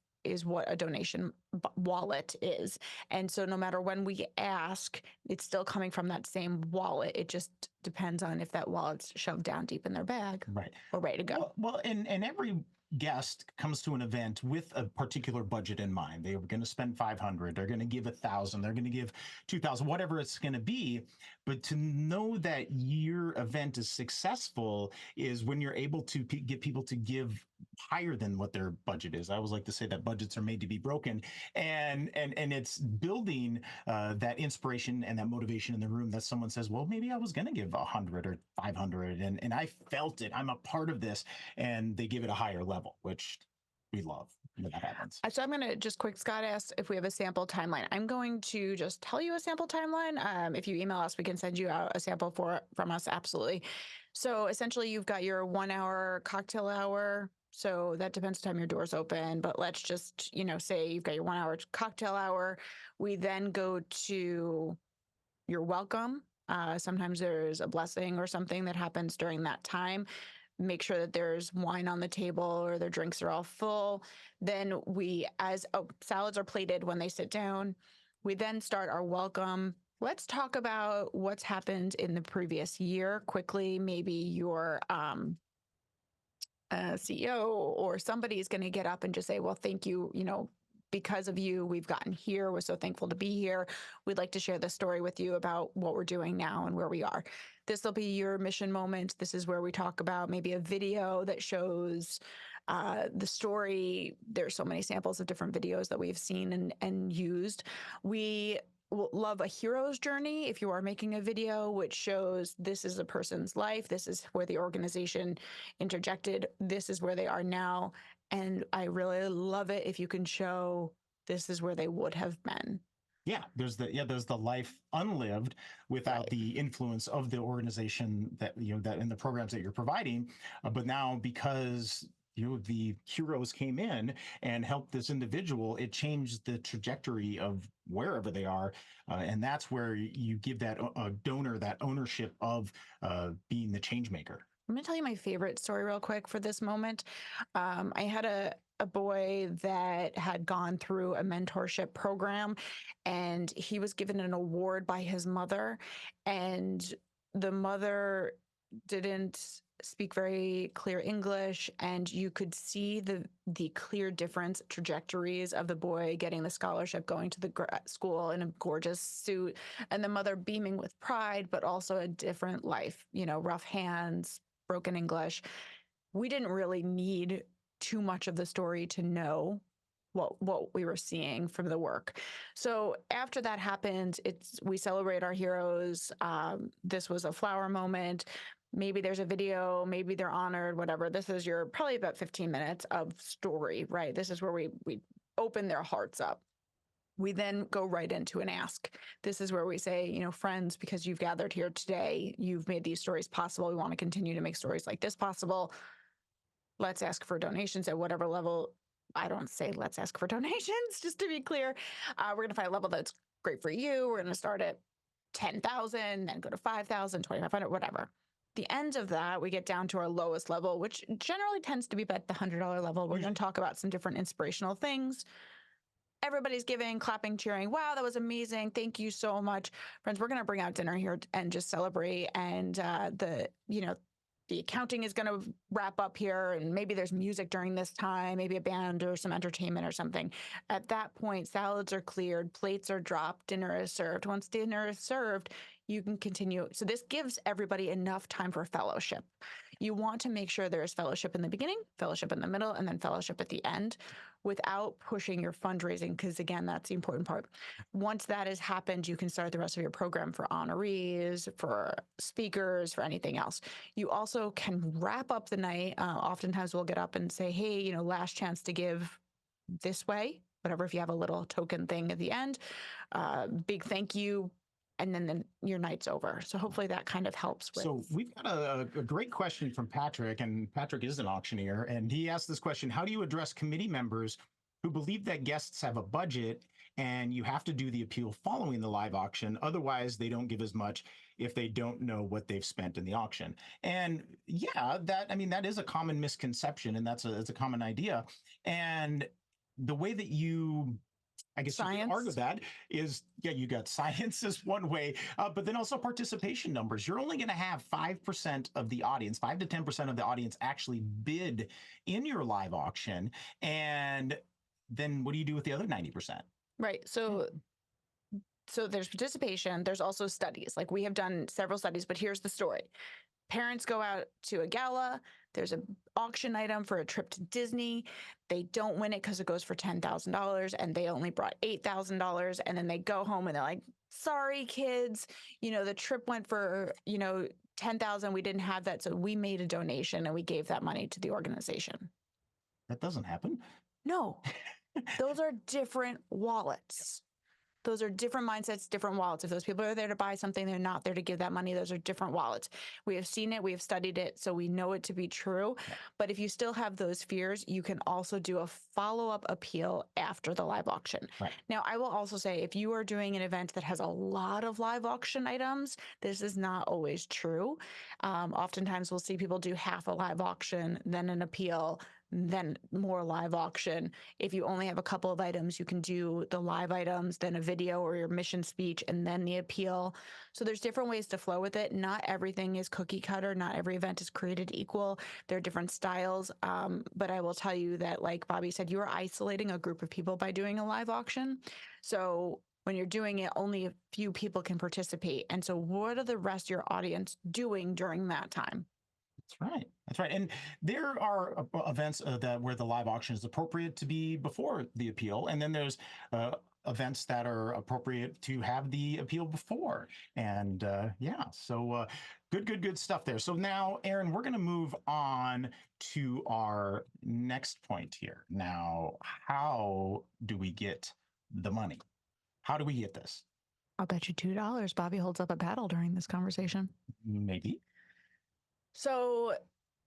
S1: what a donation wallet is. And so no matter when we ask, it's still coming from that same wallet. It just depends on if that wallet's shoved down deep in their bag,
S3: right,
S1: or ready to go.
S3: Well, and every guest comes to an event with a particular budget in mind. They are going to spend $500. They're going to give $1,000. They're going to give $2,000, whatever it's going to be. But to know that your event is successful is when you're able to get people to give higher than what their budget is. I always like to say that budgets are made to be broken, and it's building that inspiration and that motivation in the room, that someone says, well, maybe I was going to give 100 or 500, and I felt it. I'm a part of this, and they give it a higher level, which we love when that happens.
S1: So I'm going to just quick, Scott asked if we have a sample timeline. I'm going to just tell you a sample timeline. If you email us, we can send you out a sample from us. Absolutely. So essentially you've got your 1 hour cocktail hour. So that depends on the time your doors open, but let's just, say you've got your 1 hour cocktail hour. We then go to your welcome. Sometimes there's a blessing or something that happens during that time. make sure that there's wine on the table or their drinks are all full. Then salads are plated when they sit down. We then start our welcome. Let's talk about what's happened in the previous year quickly. Maybe your CEO or somebody is going to get up and just say, well, thank you, because of you, we've gotten here. We're so thankful to be here. We'd like to share this story with you about what we're doing now and where we are. This will be your mission moment. This is where we talk about maybe a video that shows the story. There's so many samples of different videos that we've seen and used. We love a hero's journey if you are making a video which shows this is a person's life, this is where the organization interjected, this is where they are now, and I really love it if you can show this is where they would have been.
S3: There's the life unlived without the influence of the organization that that in the programs that you're providing, but now because the heroes came in and helped this individual, it changed the trajectory of wherever they are, and that's where you give that donor that ownership of being the change maker.
S1: I'm going to tell you my favorite story real quick for this moment. I had a boy that had gone through a mentorship program, and he was given an award by his mother, and the mother didn't speak very clear English, and you could see the clear difference trajectories of the boy getting the scholarship, going to the school in a gorgeous suit, and the mother beaming with pride, but also a different life, rough hands, broken English. We didn't really need too much of the story to know what we were seeing from the work. So after that happened, we celebrate our heroes. This was a flower moment. Maybe there's a video, maybe they're honored, whatever. This is your probably about 15 minutes of story, right? This is where we open their hearts up. We then go right into an ask. This is where we say, friends, because you've gathered here today, you've made these stories possible. We want to continue to make stories like this possible. Let's ask for donations at whatever level. I don't say let's ask for donations, just to be clear. We're going to find a level that's great for you. We're going to start at 10,000, then go to 5,000, 2,500, whatever. The end of that, we get down to our lowest level, which generally tends to be about the $100 level. We're going to talk about some different inspirational things. Everybody's giving, clapping, cheering. Wow, that was amazing. Thank you so much. Friends, we're going to bring out dinner here and just celebrate. And the accounting is going to wrap up here, and maybe there's music during this time, maybe a band or some entertainment or something. At that point, salads are cleared, plates are dropped, dinner is served. Once dinner is served, you can continue. So this gives everybody enough time for fellowship. You want to make sure there is fellowship in the beginning, fellowship in the middle, and then fellowship at the end without pushing your fundraising, because again, that's the important part. Once that has happened, you can start the rest of your program for honorees, for speakers, for anything else. You also can wrap up the night. Oftentimes we'll get up and say, hey, last chance to give this way, whatever, if you have a little token thing at the end, big thank you. And then your night's over. So hopefully that kind of helps with.
S3: So we've got a great question from Patrick, and Patrick is an auctioneer, and he asked this question: how do you address committee members who believe that guests have a budget and you have to do the appeal following the live auction? Otherwise, they don't give as much if they don't know what they've spent in the auction. And that is a common misconception, and it's a common idea. And the way that I guess you could argue that is, you got science is one way, but then also participation numbers. You're only going to have 5% of the audience, 5 to 10% of the audience actually bid in your live auction. And then what do you do with the other 90%?
S1: Right. So there's participation. There's also studies. Like we have done several studies, but here's the story. Parents go out to a gala. There's an auction item for a trip to Disney. They don't win it because it goes for $10,000 and they only brought $8,000. And then they go home and they're like, sorry, kids, the trip went for, 10,000. We didn't have that. So we made a donation and we gave that money to the organization.
S3: That doesn't happen.
S1: No, those are different wallets. Those are different mindsets, different wallets. If those people are there to buy something, they're not there to give that money. Those are different wallets. We have seen it, we have studied it, so we know it to be true.
S3: Yeah.
S1: But if you still have those fears, you can also do a follow-up appeal after the live auction.
S3: Right.
S1: Now, I will also say, if you are doing an event that has a lot of live auction items, this is not always true. Oftentimes, we'll see people do half a live auction, then an appeal, then more live auction. If you only have a couple of items, you can do the live items, then a video or your mission speech, and then the appeal. So there's different ways to flow with it. Not everything is cookie cutter. Not every event is created equal. There are different styles. But I will tell you that, like Bobby said, you are isolating a group of people by doing a live auction. So when you're doing it, only a few people can participate. And so what are the rest of your audience doing during that time?
S3: That's right. That's right. And there are events that where the live auction is appropriate to be before the appeal, and then there's events that are appropriate to have the appeal before. And so good stuff there. So now, Aaron, we're going to move on to our next point here. Now, how do we get the money? How do we get this?
S1: I'll bet you $2 Bobby holds up a paddle during this conversation.
S3: Maybe.
S1: So,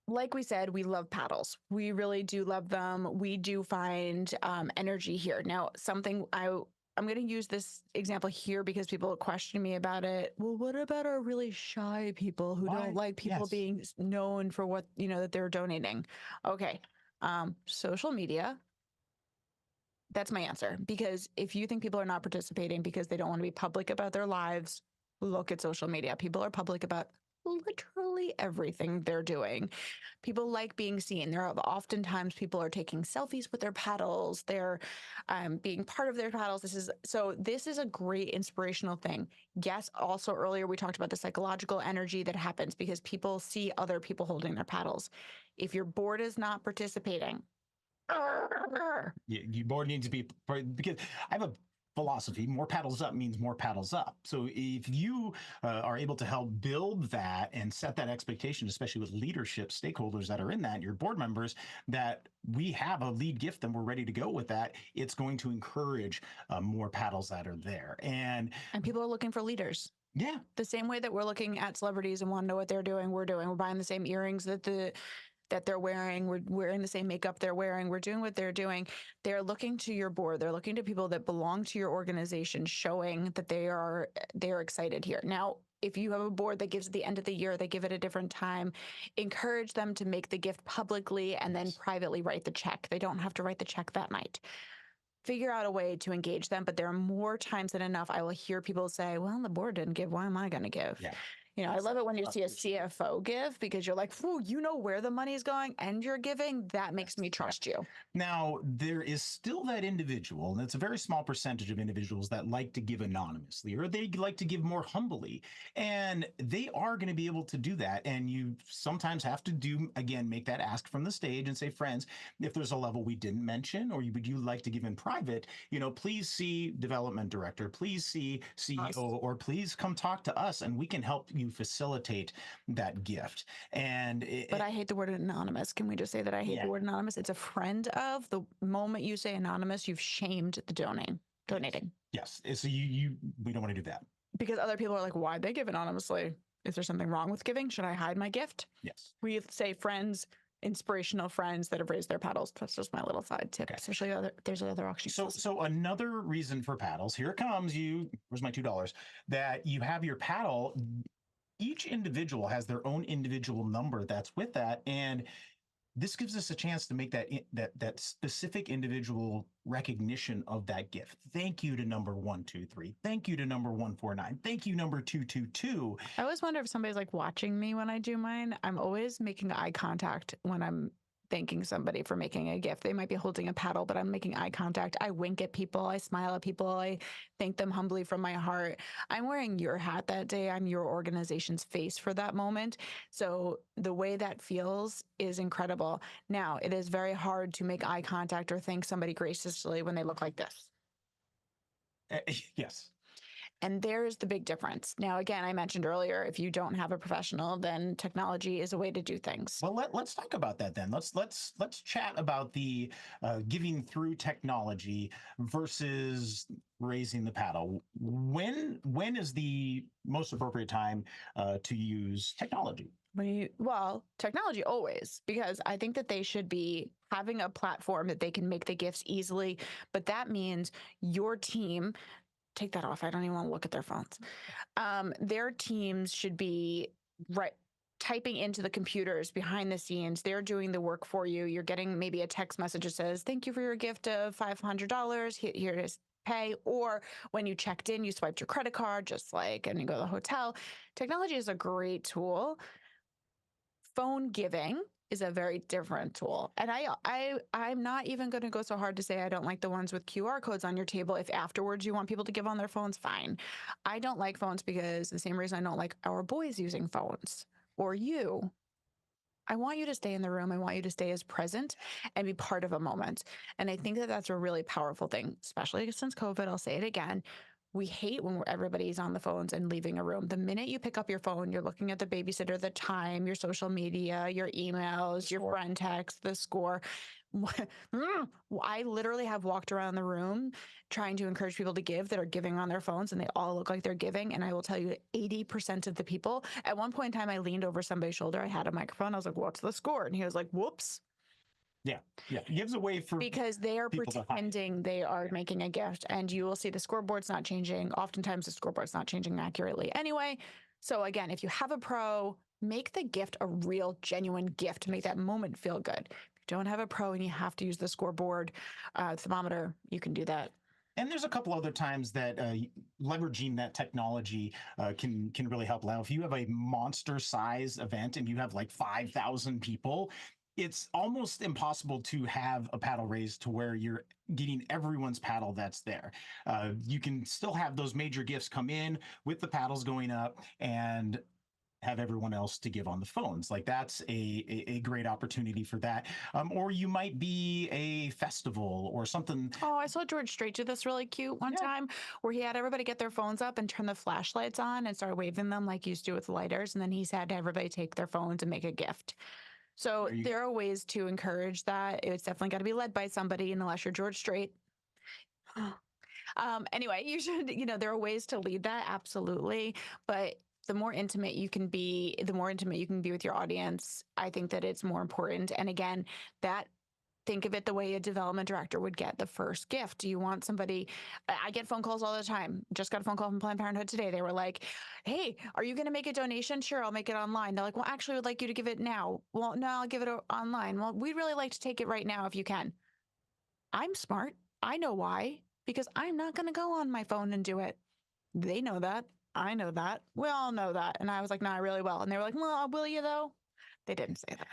S1: like we said, we love paddles. We really do love them. We do find energy here. Now, I'm going to use this example here because people question me about it. Well, what about our really shy people who
S3: Why?
S1: don't like people
S3: Yes.
S1: being known for what, that they're donating? Okay. Social media. That's my answer. Because if you think people are not participating because they don't want to be public about their lives, look at social media. People are public about literally everything they're doing. People like being seen. There are oftentimes people are taking selfies with their paddles. They're being part of their paddles. This is a great inspirational thing. Yes, also earlier we talked about the psychological energy that happens because people see other people holding their paddles. If your board is not participating,
S3: Your board needs to be, because I have a philosophy: more paddles up means more paddles up. So if you are able to help build that and set that expectation, especially with leadership stakeholders that are in that, your board members, that we have a lead gift and we're ready to go with that, it's going to encourage more paddles that are there. And
S1: people are looking for leaders.
S3: yeah,
S1: The same way that we're looking at celebrities and want to know what they're doing, we're buying the same earrings that they're wearing. We're wearing the same makeup they're wearing. We're doing what they're doing. They're looking to your board. They're looking to people that belong to your organization, showing that they're excited here. Now, if you have a board that gives at the end of the year, they give it a different time, encourage them to make the gift publicly and then privately write the check. They don't have to write the check that night. Figure out a way to engage them. But there are more times than enough I will hear people say, well, the board didn't give. Why am I going to give?
S3: Yeah.
S1: I love it when you see a CFO give because you're like, whew, you know where the money is going and you're giving. That makes me trust you.
S3: Now, there is still that individual, and it's a very small percentage of individuals that like to give anonymously, or they like to give more humbly. And they are going to be able to do that. And you sometimes have to make that ask from the stage and say, friends, if there's a level we didn't mention, or would you like to give in private, please see development director, please see CEO, or please come talk to us and we can help you facilitate that gift. But
S1: I hate the word anonymous. Can we just say that I hate the word anonymous? It's a friend of. The moment you say anonymous, you've shamed the donating.
S3: Yes. So we don't want to do that.
S1: Because other people are like, why'd they give anonymously? Is there something wrong with giving? Should I hide my gift?
S3: Yes.
S1: We say friends, inspirational friends that have raised their paddles. That's just my little side tip. Okay. Especially there's other auctions.
S3: So another reason for paddles, here it comes. Where's my $2? That you have your paddle. Each individual has their own individual number that's with that, and this gives us a chance to make that specific individual recognition of that gift. Thank you to number 123. Thank you to number 149. Thank you, number 222.
S1: I always wonder if somebody's like watching me when I do mine. I'm always making eye contact when I'm thanking somebody for making a gift. They might be holding a paddle, but I'm making eye contact. I wink at people. I smile at people. I thank them humbly from my heart. I'm wearing your hat that day. I'm your organization's face for that moment. So the way that feels is incredible. Now, it is very hard to make eye contact or thank somebody graciously when they look like this.
S3: Yes.
S1: And there's the big difference. Now, again, I mentioned earlier, if you don't have a professional, then technology is a way to do things.
S3: Well, let's talk about that then. Let's chat about the giving through technology versus raising the paddle. When is the most appropriate time to use technology?
S1: Well, technology always, because I think that they should be having a platform that they can make the gifts easily. But that means your team, take that off. I don't even want to look at their phones. Their teams should be right typing into the computers behind the scenes. They're doing the work for you. You're getting maybe a text message that says, "Thank you for your gift of $500. Here it is. Pay." Or when you checked in, you swiped your credit card, just like, and you go to the hotel. Technology is a great tool. Phone giving is a very different tool. And I'm not even going to go so hard to say I don't like the ones with QR codes on your table. If afterwards you want people to give on their phones, fine. I don't like phones because the same reason I don't like our boys using phones or you. I want you to stay in the room. I want you to stay as present and be part of a moment. And I think that that's a really powerful thing, especially since COVID. I'll say it again. We hate when everybody's on the phones and leaving a room. The minute you pick up your phone, you're looking at the babysitter, the time, your social media, your emails, your friend text, the score. I literally have walked around the room trying to encourage people to give that are giving on their phones, and they all look like they're giving. And I will tell you, 80% of the people, at one point in time, I leaned over somebody's shoulder. I had a microphone. I was like, "What's the score?" And he was like, "Whoops."
S3: Yeah, it gives a way for
S1: because they are
S3: people to hide.
S1: pretending they are making a gift, and you will see the scoreboard's not changing. Oftentimes the scoreboard's not changing accurately anyway. So again, if you have a pro, make the gift a real, genuine gift to make that moment feel good. If you don't have a pro and you have to use the scoreboard thermometer, you can do that.
S3: And there's a couple other times that leveraging that technology can really help. Now, if you have a monster size event and you have like 5,000 people, it's almost impossible to have a paddle raise to where you're getting everyone's paddle that's there. You can still have those major gifts come in with the paddles going up and have everyone else to give on the phones. Like that's a great opportunity for that. Or you might be a festival or something.
S1: Oh, I saw George Strait do this really cute one time where he had everybody get their phones up and turn the flashlights on and start waving them like you used to with lighters. And then he's had everybody take their phones and make a gift. So there are ways to encourage that. It's definitely got to be led by somebody, unless you're George Strait. Anyway, you should, there are ways to lead that. Absolutely. But the more intimate you can be with your audience, I think that it's more important. And again, think of it the way a development director would get the first gift. Do you want somebody? I get phone calls all the time. Just got a phone call from Planned Parenthood today. They were like, "Hey, are you going to make a donation?" "Sure, I'll make it online." They're like, "Well, actually, we'd like you to give it now." "Well, no, I'll give it online." "Well, we'd really like to take it right now if you can." I'm smart. I know why. Because I'm not going to go on my phone and do it. They know that. I know that. We all know that. And I was like, "No, I really will." And they were like, "Well, will you though?" They didn't say that.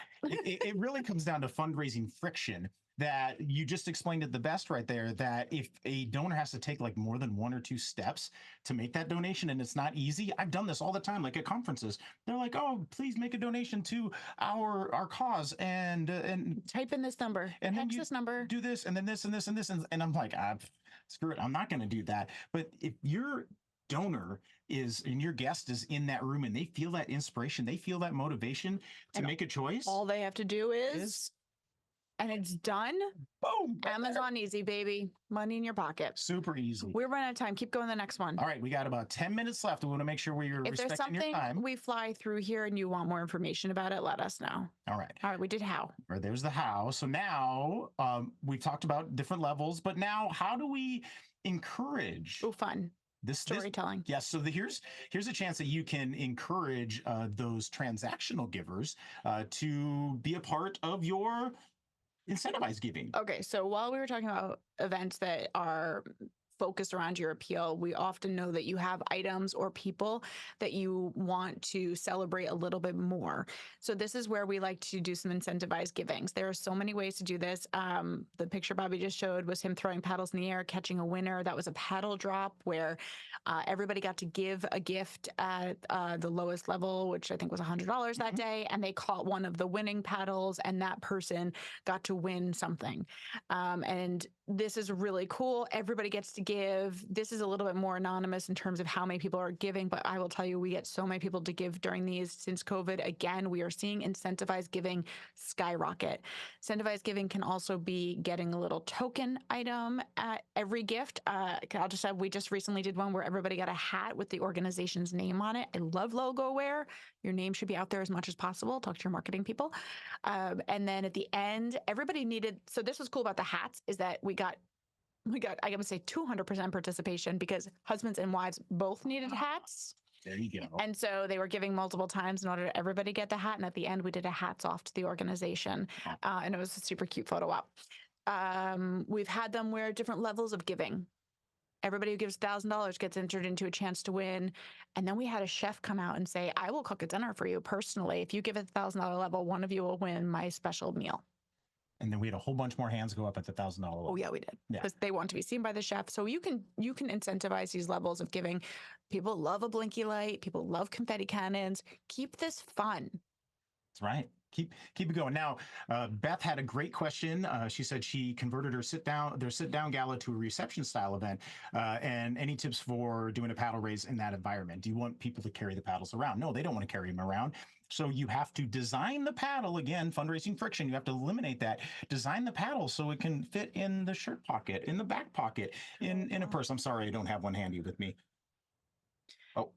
S3: It really comes down to fundraising friction that you just explained it the best right there, that if a donor has to take like more than one or two steps to make that donation, and it's not easy. I've done this all the time, like at conferences. They're like, "Oh, please make a donation to our cause and
S1: type in this number and text this number,
S3: do this, and then this and this and this." And I'm like, screw it. I'm not going to do that. But if your donor and your guest is in that room and they feel that inspiration, they feel that motivation to make a choice,
S1: all they have to do is and it's done.
S3: Boom.
S1: Amazon easy, baby. Money in your pocket.
S3: Super easy.
S1: We're running out of time. Keep going to the next one.
S3: All right. We got about 10 minutes left. We want to make sure we're respecting your time.
S1: If there's something we fly through here and you want more information about it, let us know.
S3: All right.
S1: All right. We did how.
S3: Or there's the how. So now we've talked about different levels, but now how do we encourage?
S1: Oh, fun. This storytelling.
S3: Yes. So here's a chance that you can encourage those transactional givers to be a part of your incentivized giving.
S1: Okay. So while we were talking about events that are focused around your appeal, we often know that you have items or people that you want to celebrate a little bit more. So this is where we like to do some incentivized givings. There are so many ways to do this. The picture Bobby just showed was him throwing paddles in the air, catching a winner. That was a paddle drop where everybody got to give a gift at the lowest level, which I think was $100 that day. And they caught one of the winning paddles, and that person got to win something. And this is really cool. Everybody gets to give. This is a little bit more anonymous in terms of how many people are giving, but I will tell you, we get so many people to give during these since COVID. Again, we are seeing incentivized giving skyrocket. Incentivized giving can also be getting a little token item at every gift. I'll just have, we just recently did one where everybody got a hat with the organization's name on it. I love logo wear. Your name should be out there as much as possible. Talk to your marketing people. And then at the end, everybody needed, so this was cool about the hats is that we got, I gotta say 200% participation because husbands and wives both needed hats.
S3: There you go.
S1: And so they were giving multiple times in order to everybody get the hat. And at the end, we did a hats off to the organization. And it was a super cute photo op. We've had them wear different levels of giving. Everybody who gives $1,000 gets entered into a chance to win. And then we had a chef come out and say, I will cook a dinner for you personally. If you give it the $1,000 level, one of you will win my special meal.
S3: And then we had a whole bunch more hands go up at the $1,000 level.
S1: Oh yeah, we did.
S3: Yeah.
S1: Because they want to be seen by the chef. So you can incentivize these levels of giving. People love a blinky light. People love confetti cannons. Keep this fun.
S3: That's right. Keep it going. Now, Beth had a great question. She said she converted their sit down gala to a reception style event. And any tips for doing a paddle raise in that environment? Do you want people to carry the paddles around? No, they don't want to carry them around. So you have to design the paddle, again, fundraising friction. You have to eliminate that. Design the paddle so it can fit in the shirt pocket, in the back pocket, in a purse. I'm sorry, I don't have one handy with me. Oh.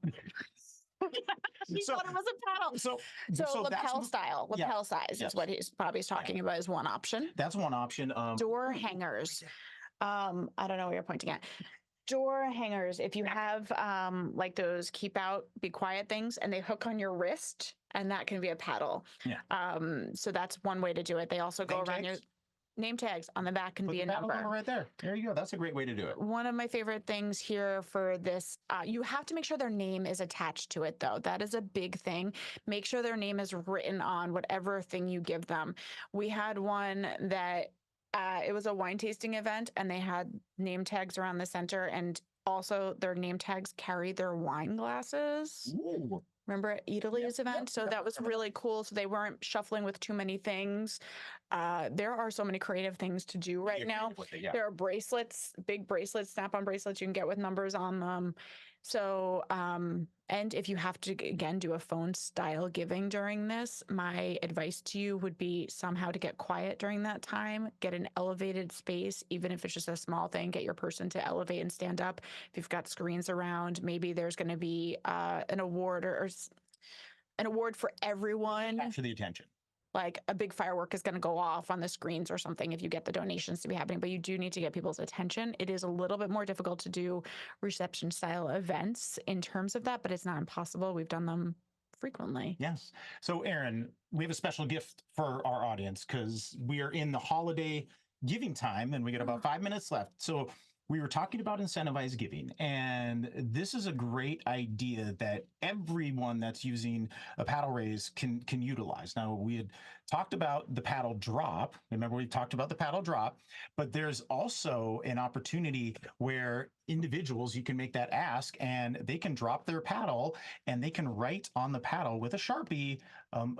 S1: He
S3: So-
S1: thought it was a paddle.
S3: So
S1: So
S3: that's
S1: lapel style,
S3: yeah.
S1: lapel size
S3: Yes.
S1: is what he's probably talking about as one option.
S3: That's one option.
S1: Door hangers. I don't know what you're pointing at. Door hangers, if you have like those keep out, be quiet things and they hook on your wrist and that can be a paddle.
S3: Yeah.
S1: So that's one way to do it. They also go
S3: Name
S1: around your
S3: tags?
S1: name tags on the back can
S3: Put
S1: be
S3: the
S1: a
S3: paddle
S1: number.
S3: number right there. There you go. That's a great way to do it.
S1: One of my favorite things here for this, you have to make sure their name is attached to it, though. That is a big thing. Make sure their name is written on whatever thing you give them. We had one that it was a wine tasting event, and they had name tags around the center, and also their name tags carry their wine glasses.
S3: Ooh.
S1: Remember at Italy's event? So that was really cool. So they weren't shuffling with too many things. There are so many creative things to do right
S3: You're
S1: now.
S3: creative with it, yeah.
S1: There are bracelets, big bracelets, snap-on bracelets you can get with numbers on them. So, and if you have to, again, do a phone style giving during this, my advice to you would be somehow to get quiet during that time, get an elevated space, even if it's just a small thing, get your person to elevate and stand up. If you've got screens around, maybe there's going to be an award or an award for everyone.
S3: Capture the attention.
S1: Like a big firework is going to go off on the screens or something if you get the donations to be happening, but you do need to get people's attention. It is a little bit more difficult to do reception style events in terms of that, but it's not impossible. We've done them frequently.
S3: Yes. So, Aaron, we have a special gift for our audience because we are in the holiday giving time and we got about 5 minutes left. So, we were talking about incentivized giving, and this is a great idea that everyone that's using a paddle raise can utilize. Now, we had talked about the paddle drop. Remember, we talked about the paddle drop, but there's also an opportunity where individuals, you can make that ask and they can drop their paddle and they can write on the paddle with a Sharpie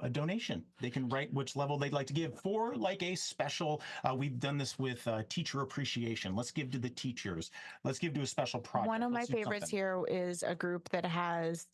S3: a donation. They can write which level they'd like to give for like a special. We've done this with teacher appreciation. Let's give to the teachers. Let's give to a special project.
S1: One of my
S3: Let's do
S1: favorites
S3: something.
S1: here is a group that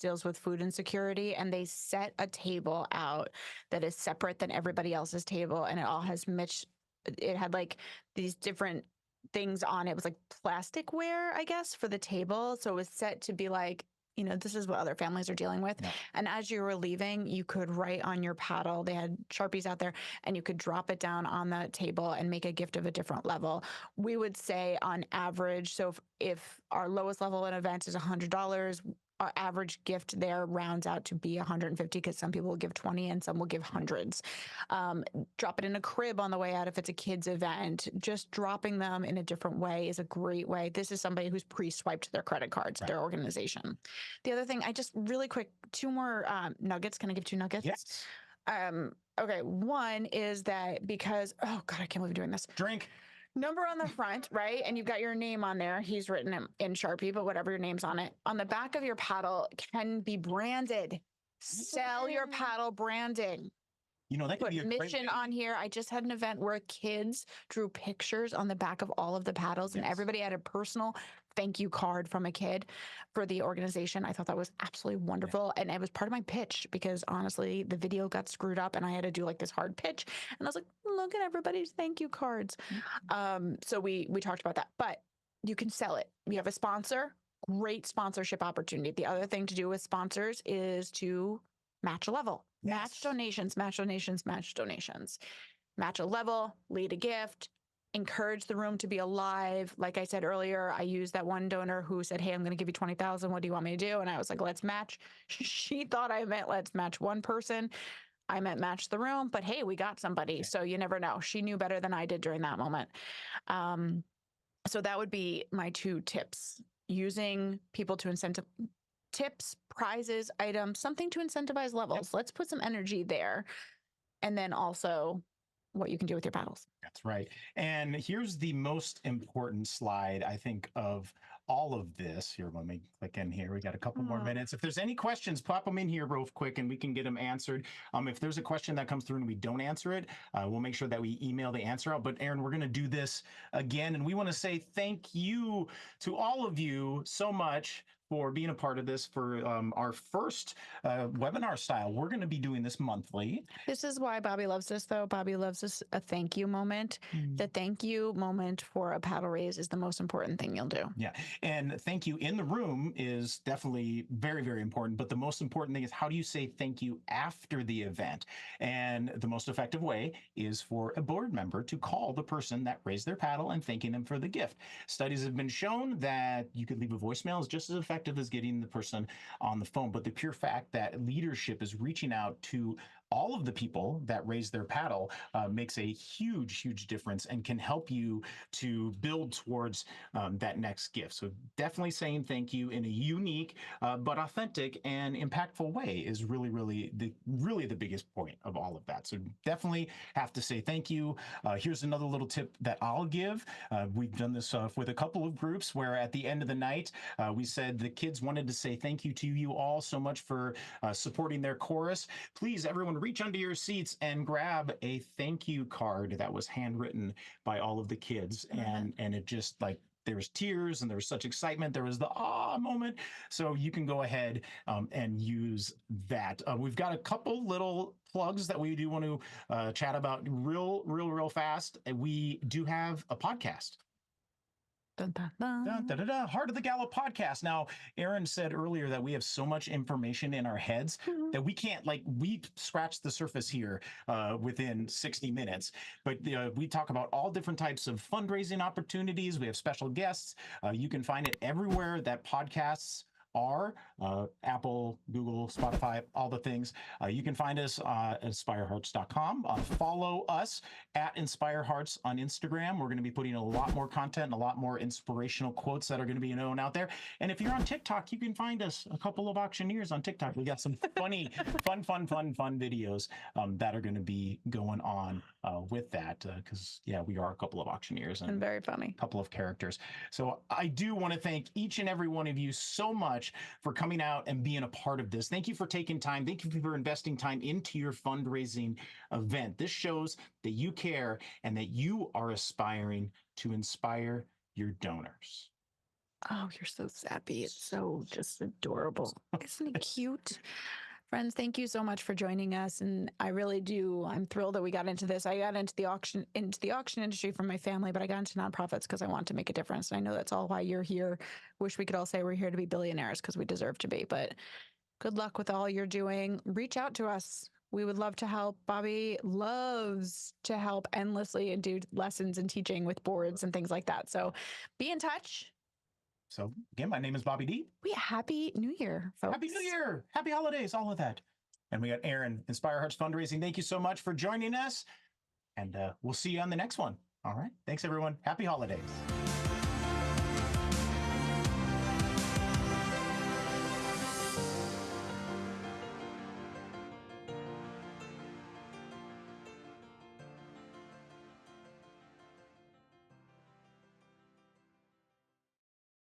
S1: deals with food insecurity, and they set a table out that is separate than everybody else's table, and it all has it had like these different things on it. It was like plasticware, I guess, for the table. So it was set to be like, you know, this is what other families are dealing with.
S3: Yeah.
S1: And as you were leaving, you could write on your paddle. They had Sharpies out there, and you could drop it down on the table and make a gift of a different level. We would say on average, so if our lowest level in event is $100, our average gift there rounds out to be 150 because some people will give 20 and some will give hundreds. Drop it in a crib on the way out if it's a kid's event. Just dropping them in a different way is a great way. This is somebody who's pre-swiped their credit cards,
S3: Right.
S1: their organization. The other thing, I just really quick, two more nuggets. Can I give two nuggets?
S3: Yes.
S1: Okay. One is that because, oh God, I can't believe you're doing this.
S3: Drink.
S1: Number on the front, right? And you've got your name on there. He's written it in Sharpie, but whatever your name's on it. On the back of your paddle can be branded. Sell your paddle branding.
S3: That could
S1: Put
S3: be a great
S1: mission
S3: way.
S1: on here. I just had an event where kids drew pictures on the back of all of the paddles, and
S3: Yes.
S1: everybody had a personal thank you card from a kid for the organization. I thought that was absolutely wonderful. And it was part of my pitch because honestly, the video got screwed up and I had to do like this hard pitch. And I was like, look at everybody's thank you cards. So we talked about that, but you can sell it. You have a sponsor, great sponsorship opportunity. The other thing to do with sponsors is to match a level, match
S3: Yes.
S1: donations, match donations, match donations, match a level, lead a gift, encourage the room to be alive. Like I said earlier, I used that one donor who said, hey, I'm going to give you 20,000. What do you want me to do? And I was like, let's match. She thought I meant let's match one person. I meant match the room, but hey, we got somebody. So you never know. She knew better than I did during that moment. So that would be my 2 tips: using people to incentive, tips, prizes, items, something to incentivize levels. Let's put some energy there. And then also what you can do with your paddles.
S3: That's right. And here's the most important slide, I think, of all of this. Here, let me click in here. We got a couple more minutes. If there's any questions, pop them in here real quick and we can get them answered. If there's a question that comes through and we don't answer it, we'll make sure that we email the answer out. But Aaron, we're going to do this again. And we want to say thank you to all of you so much for being a part of this for our first webinar style. We're going to be doing this monthly.
S1: This is why Bobby loves this, though. Bobby loves this, a thank you moment. The thank you moment for a paddle raise is the most important thing you'll do.
S3: Yeah. And thank you in the room is definitely very, very important. But the most important thing is, how do you say thank you after the event? And the most effective way is for a board member to call the person that raised their paddle and thanking them for the gift. Studies have been shown that you could leave a voicemail is just as effective as getting the person on the phone. But the pure fact that leadership is reaching out to all of the people that raise their paddle makes a huge, huge difference and can help you to build towards that next gift. So definitely saying thank you in a unique but authentic and impactful way is really the biggest point of all of that. So definitely have to say thank you. Here's another little tip that I'll give. We've done this with a couple of groups where at the end of the night, we said the kids wanted to say thank you to you all so much for supporting their chorus. Please, everyone, reach under your seats and grab a thank you card that was handwritten by all of the kids. And it just like, there was tears and there was such excitement. There was the moment. So you can go ahead and use that. We've got a couple little plugs that we do want to chat about real fast. We do have a podcast.
S1: Dun, dun, dun.
S3: Heart of the Gala podcast. Now, Aaron said earlier that we have so much information in our heads that we can't, we scratch the surface here within 60 minutes. But we talk about all different types of fundraising opportunities. We have special guests. You can find it everywhere that podcasts are, Apple, Google, Spotify, all the things. You can find us at inspirehearts.com. Follow us at Inspire Hearts on Instagram. We're going to be putting a lot more content and a lot more inspirational quotes that are going to be known out there. And if you're on TikTok, you can find us, a couple of auctioneers on TikTok. We got some funny, fun videos that are going to be going on with that because, we are a couple of auctioneers
S1: And very funny.
S3: a couple of characters. So I do want to thank each and every one of you so much for coming out and being a part of this. Thank you for taking time. Thank you for investing time into your fundraising event. This shows that you care and that you are aspiring to inspire your donors.
S1: Oh, you're so sappy. It's so just adorable. Isn't it cute? Friends, thank you so much for joining us. And I really do. I'm thrilled that we got into this. I got into the auction industry from my family, but I got into nonprofits because I want to make a difference. And I know that's all why you're here. Wish we could all say we're here to be billionaires because we deserve to be. But good luck with all you're doing. Reach out to us. We would love to help. Bobby loves to help endlessly and do lessons and teaching with boards and things like that. So be in touch.
S3: So again, my name is Bobby D.
S1: Happy New Year, folks.
S3: Happy New Year. Happy holidays, all of that. And we got Aaron, Inspire Hearts Fundraising. Thank you so much for joining us. And we'll see you on the next one. All right. Thanks, everyone. Happy holidays.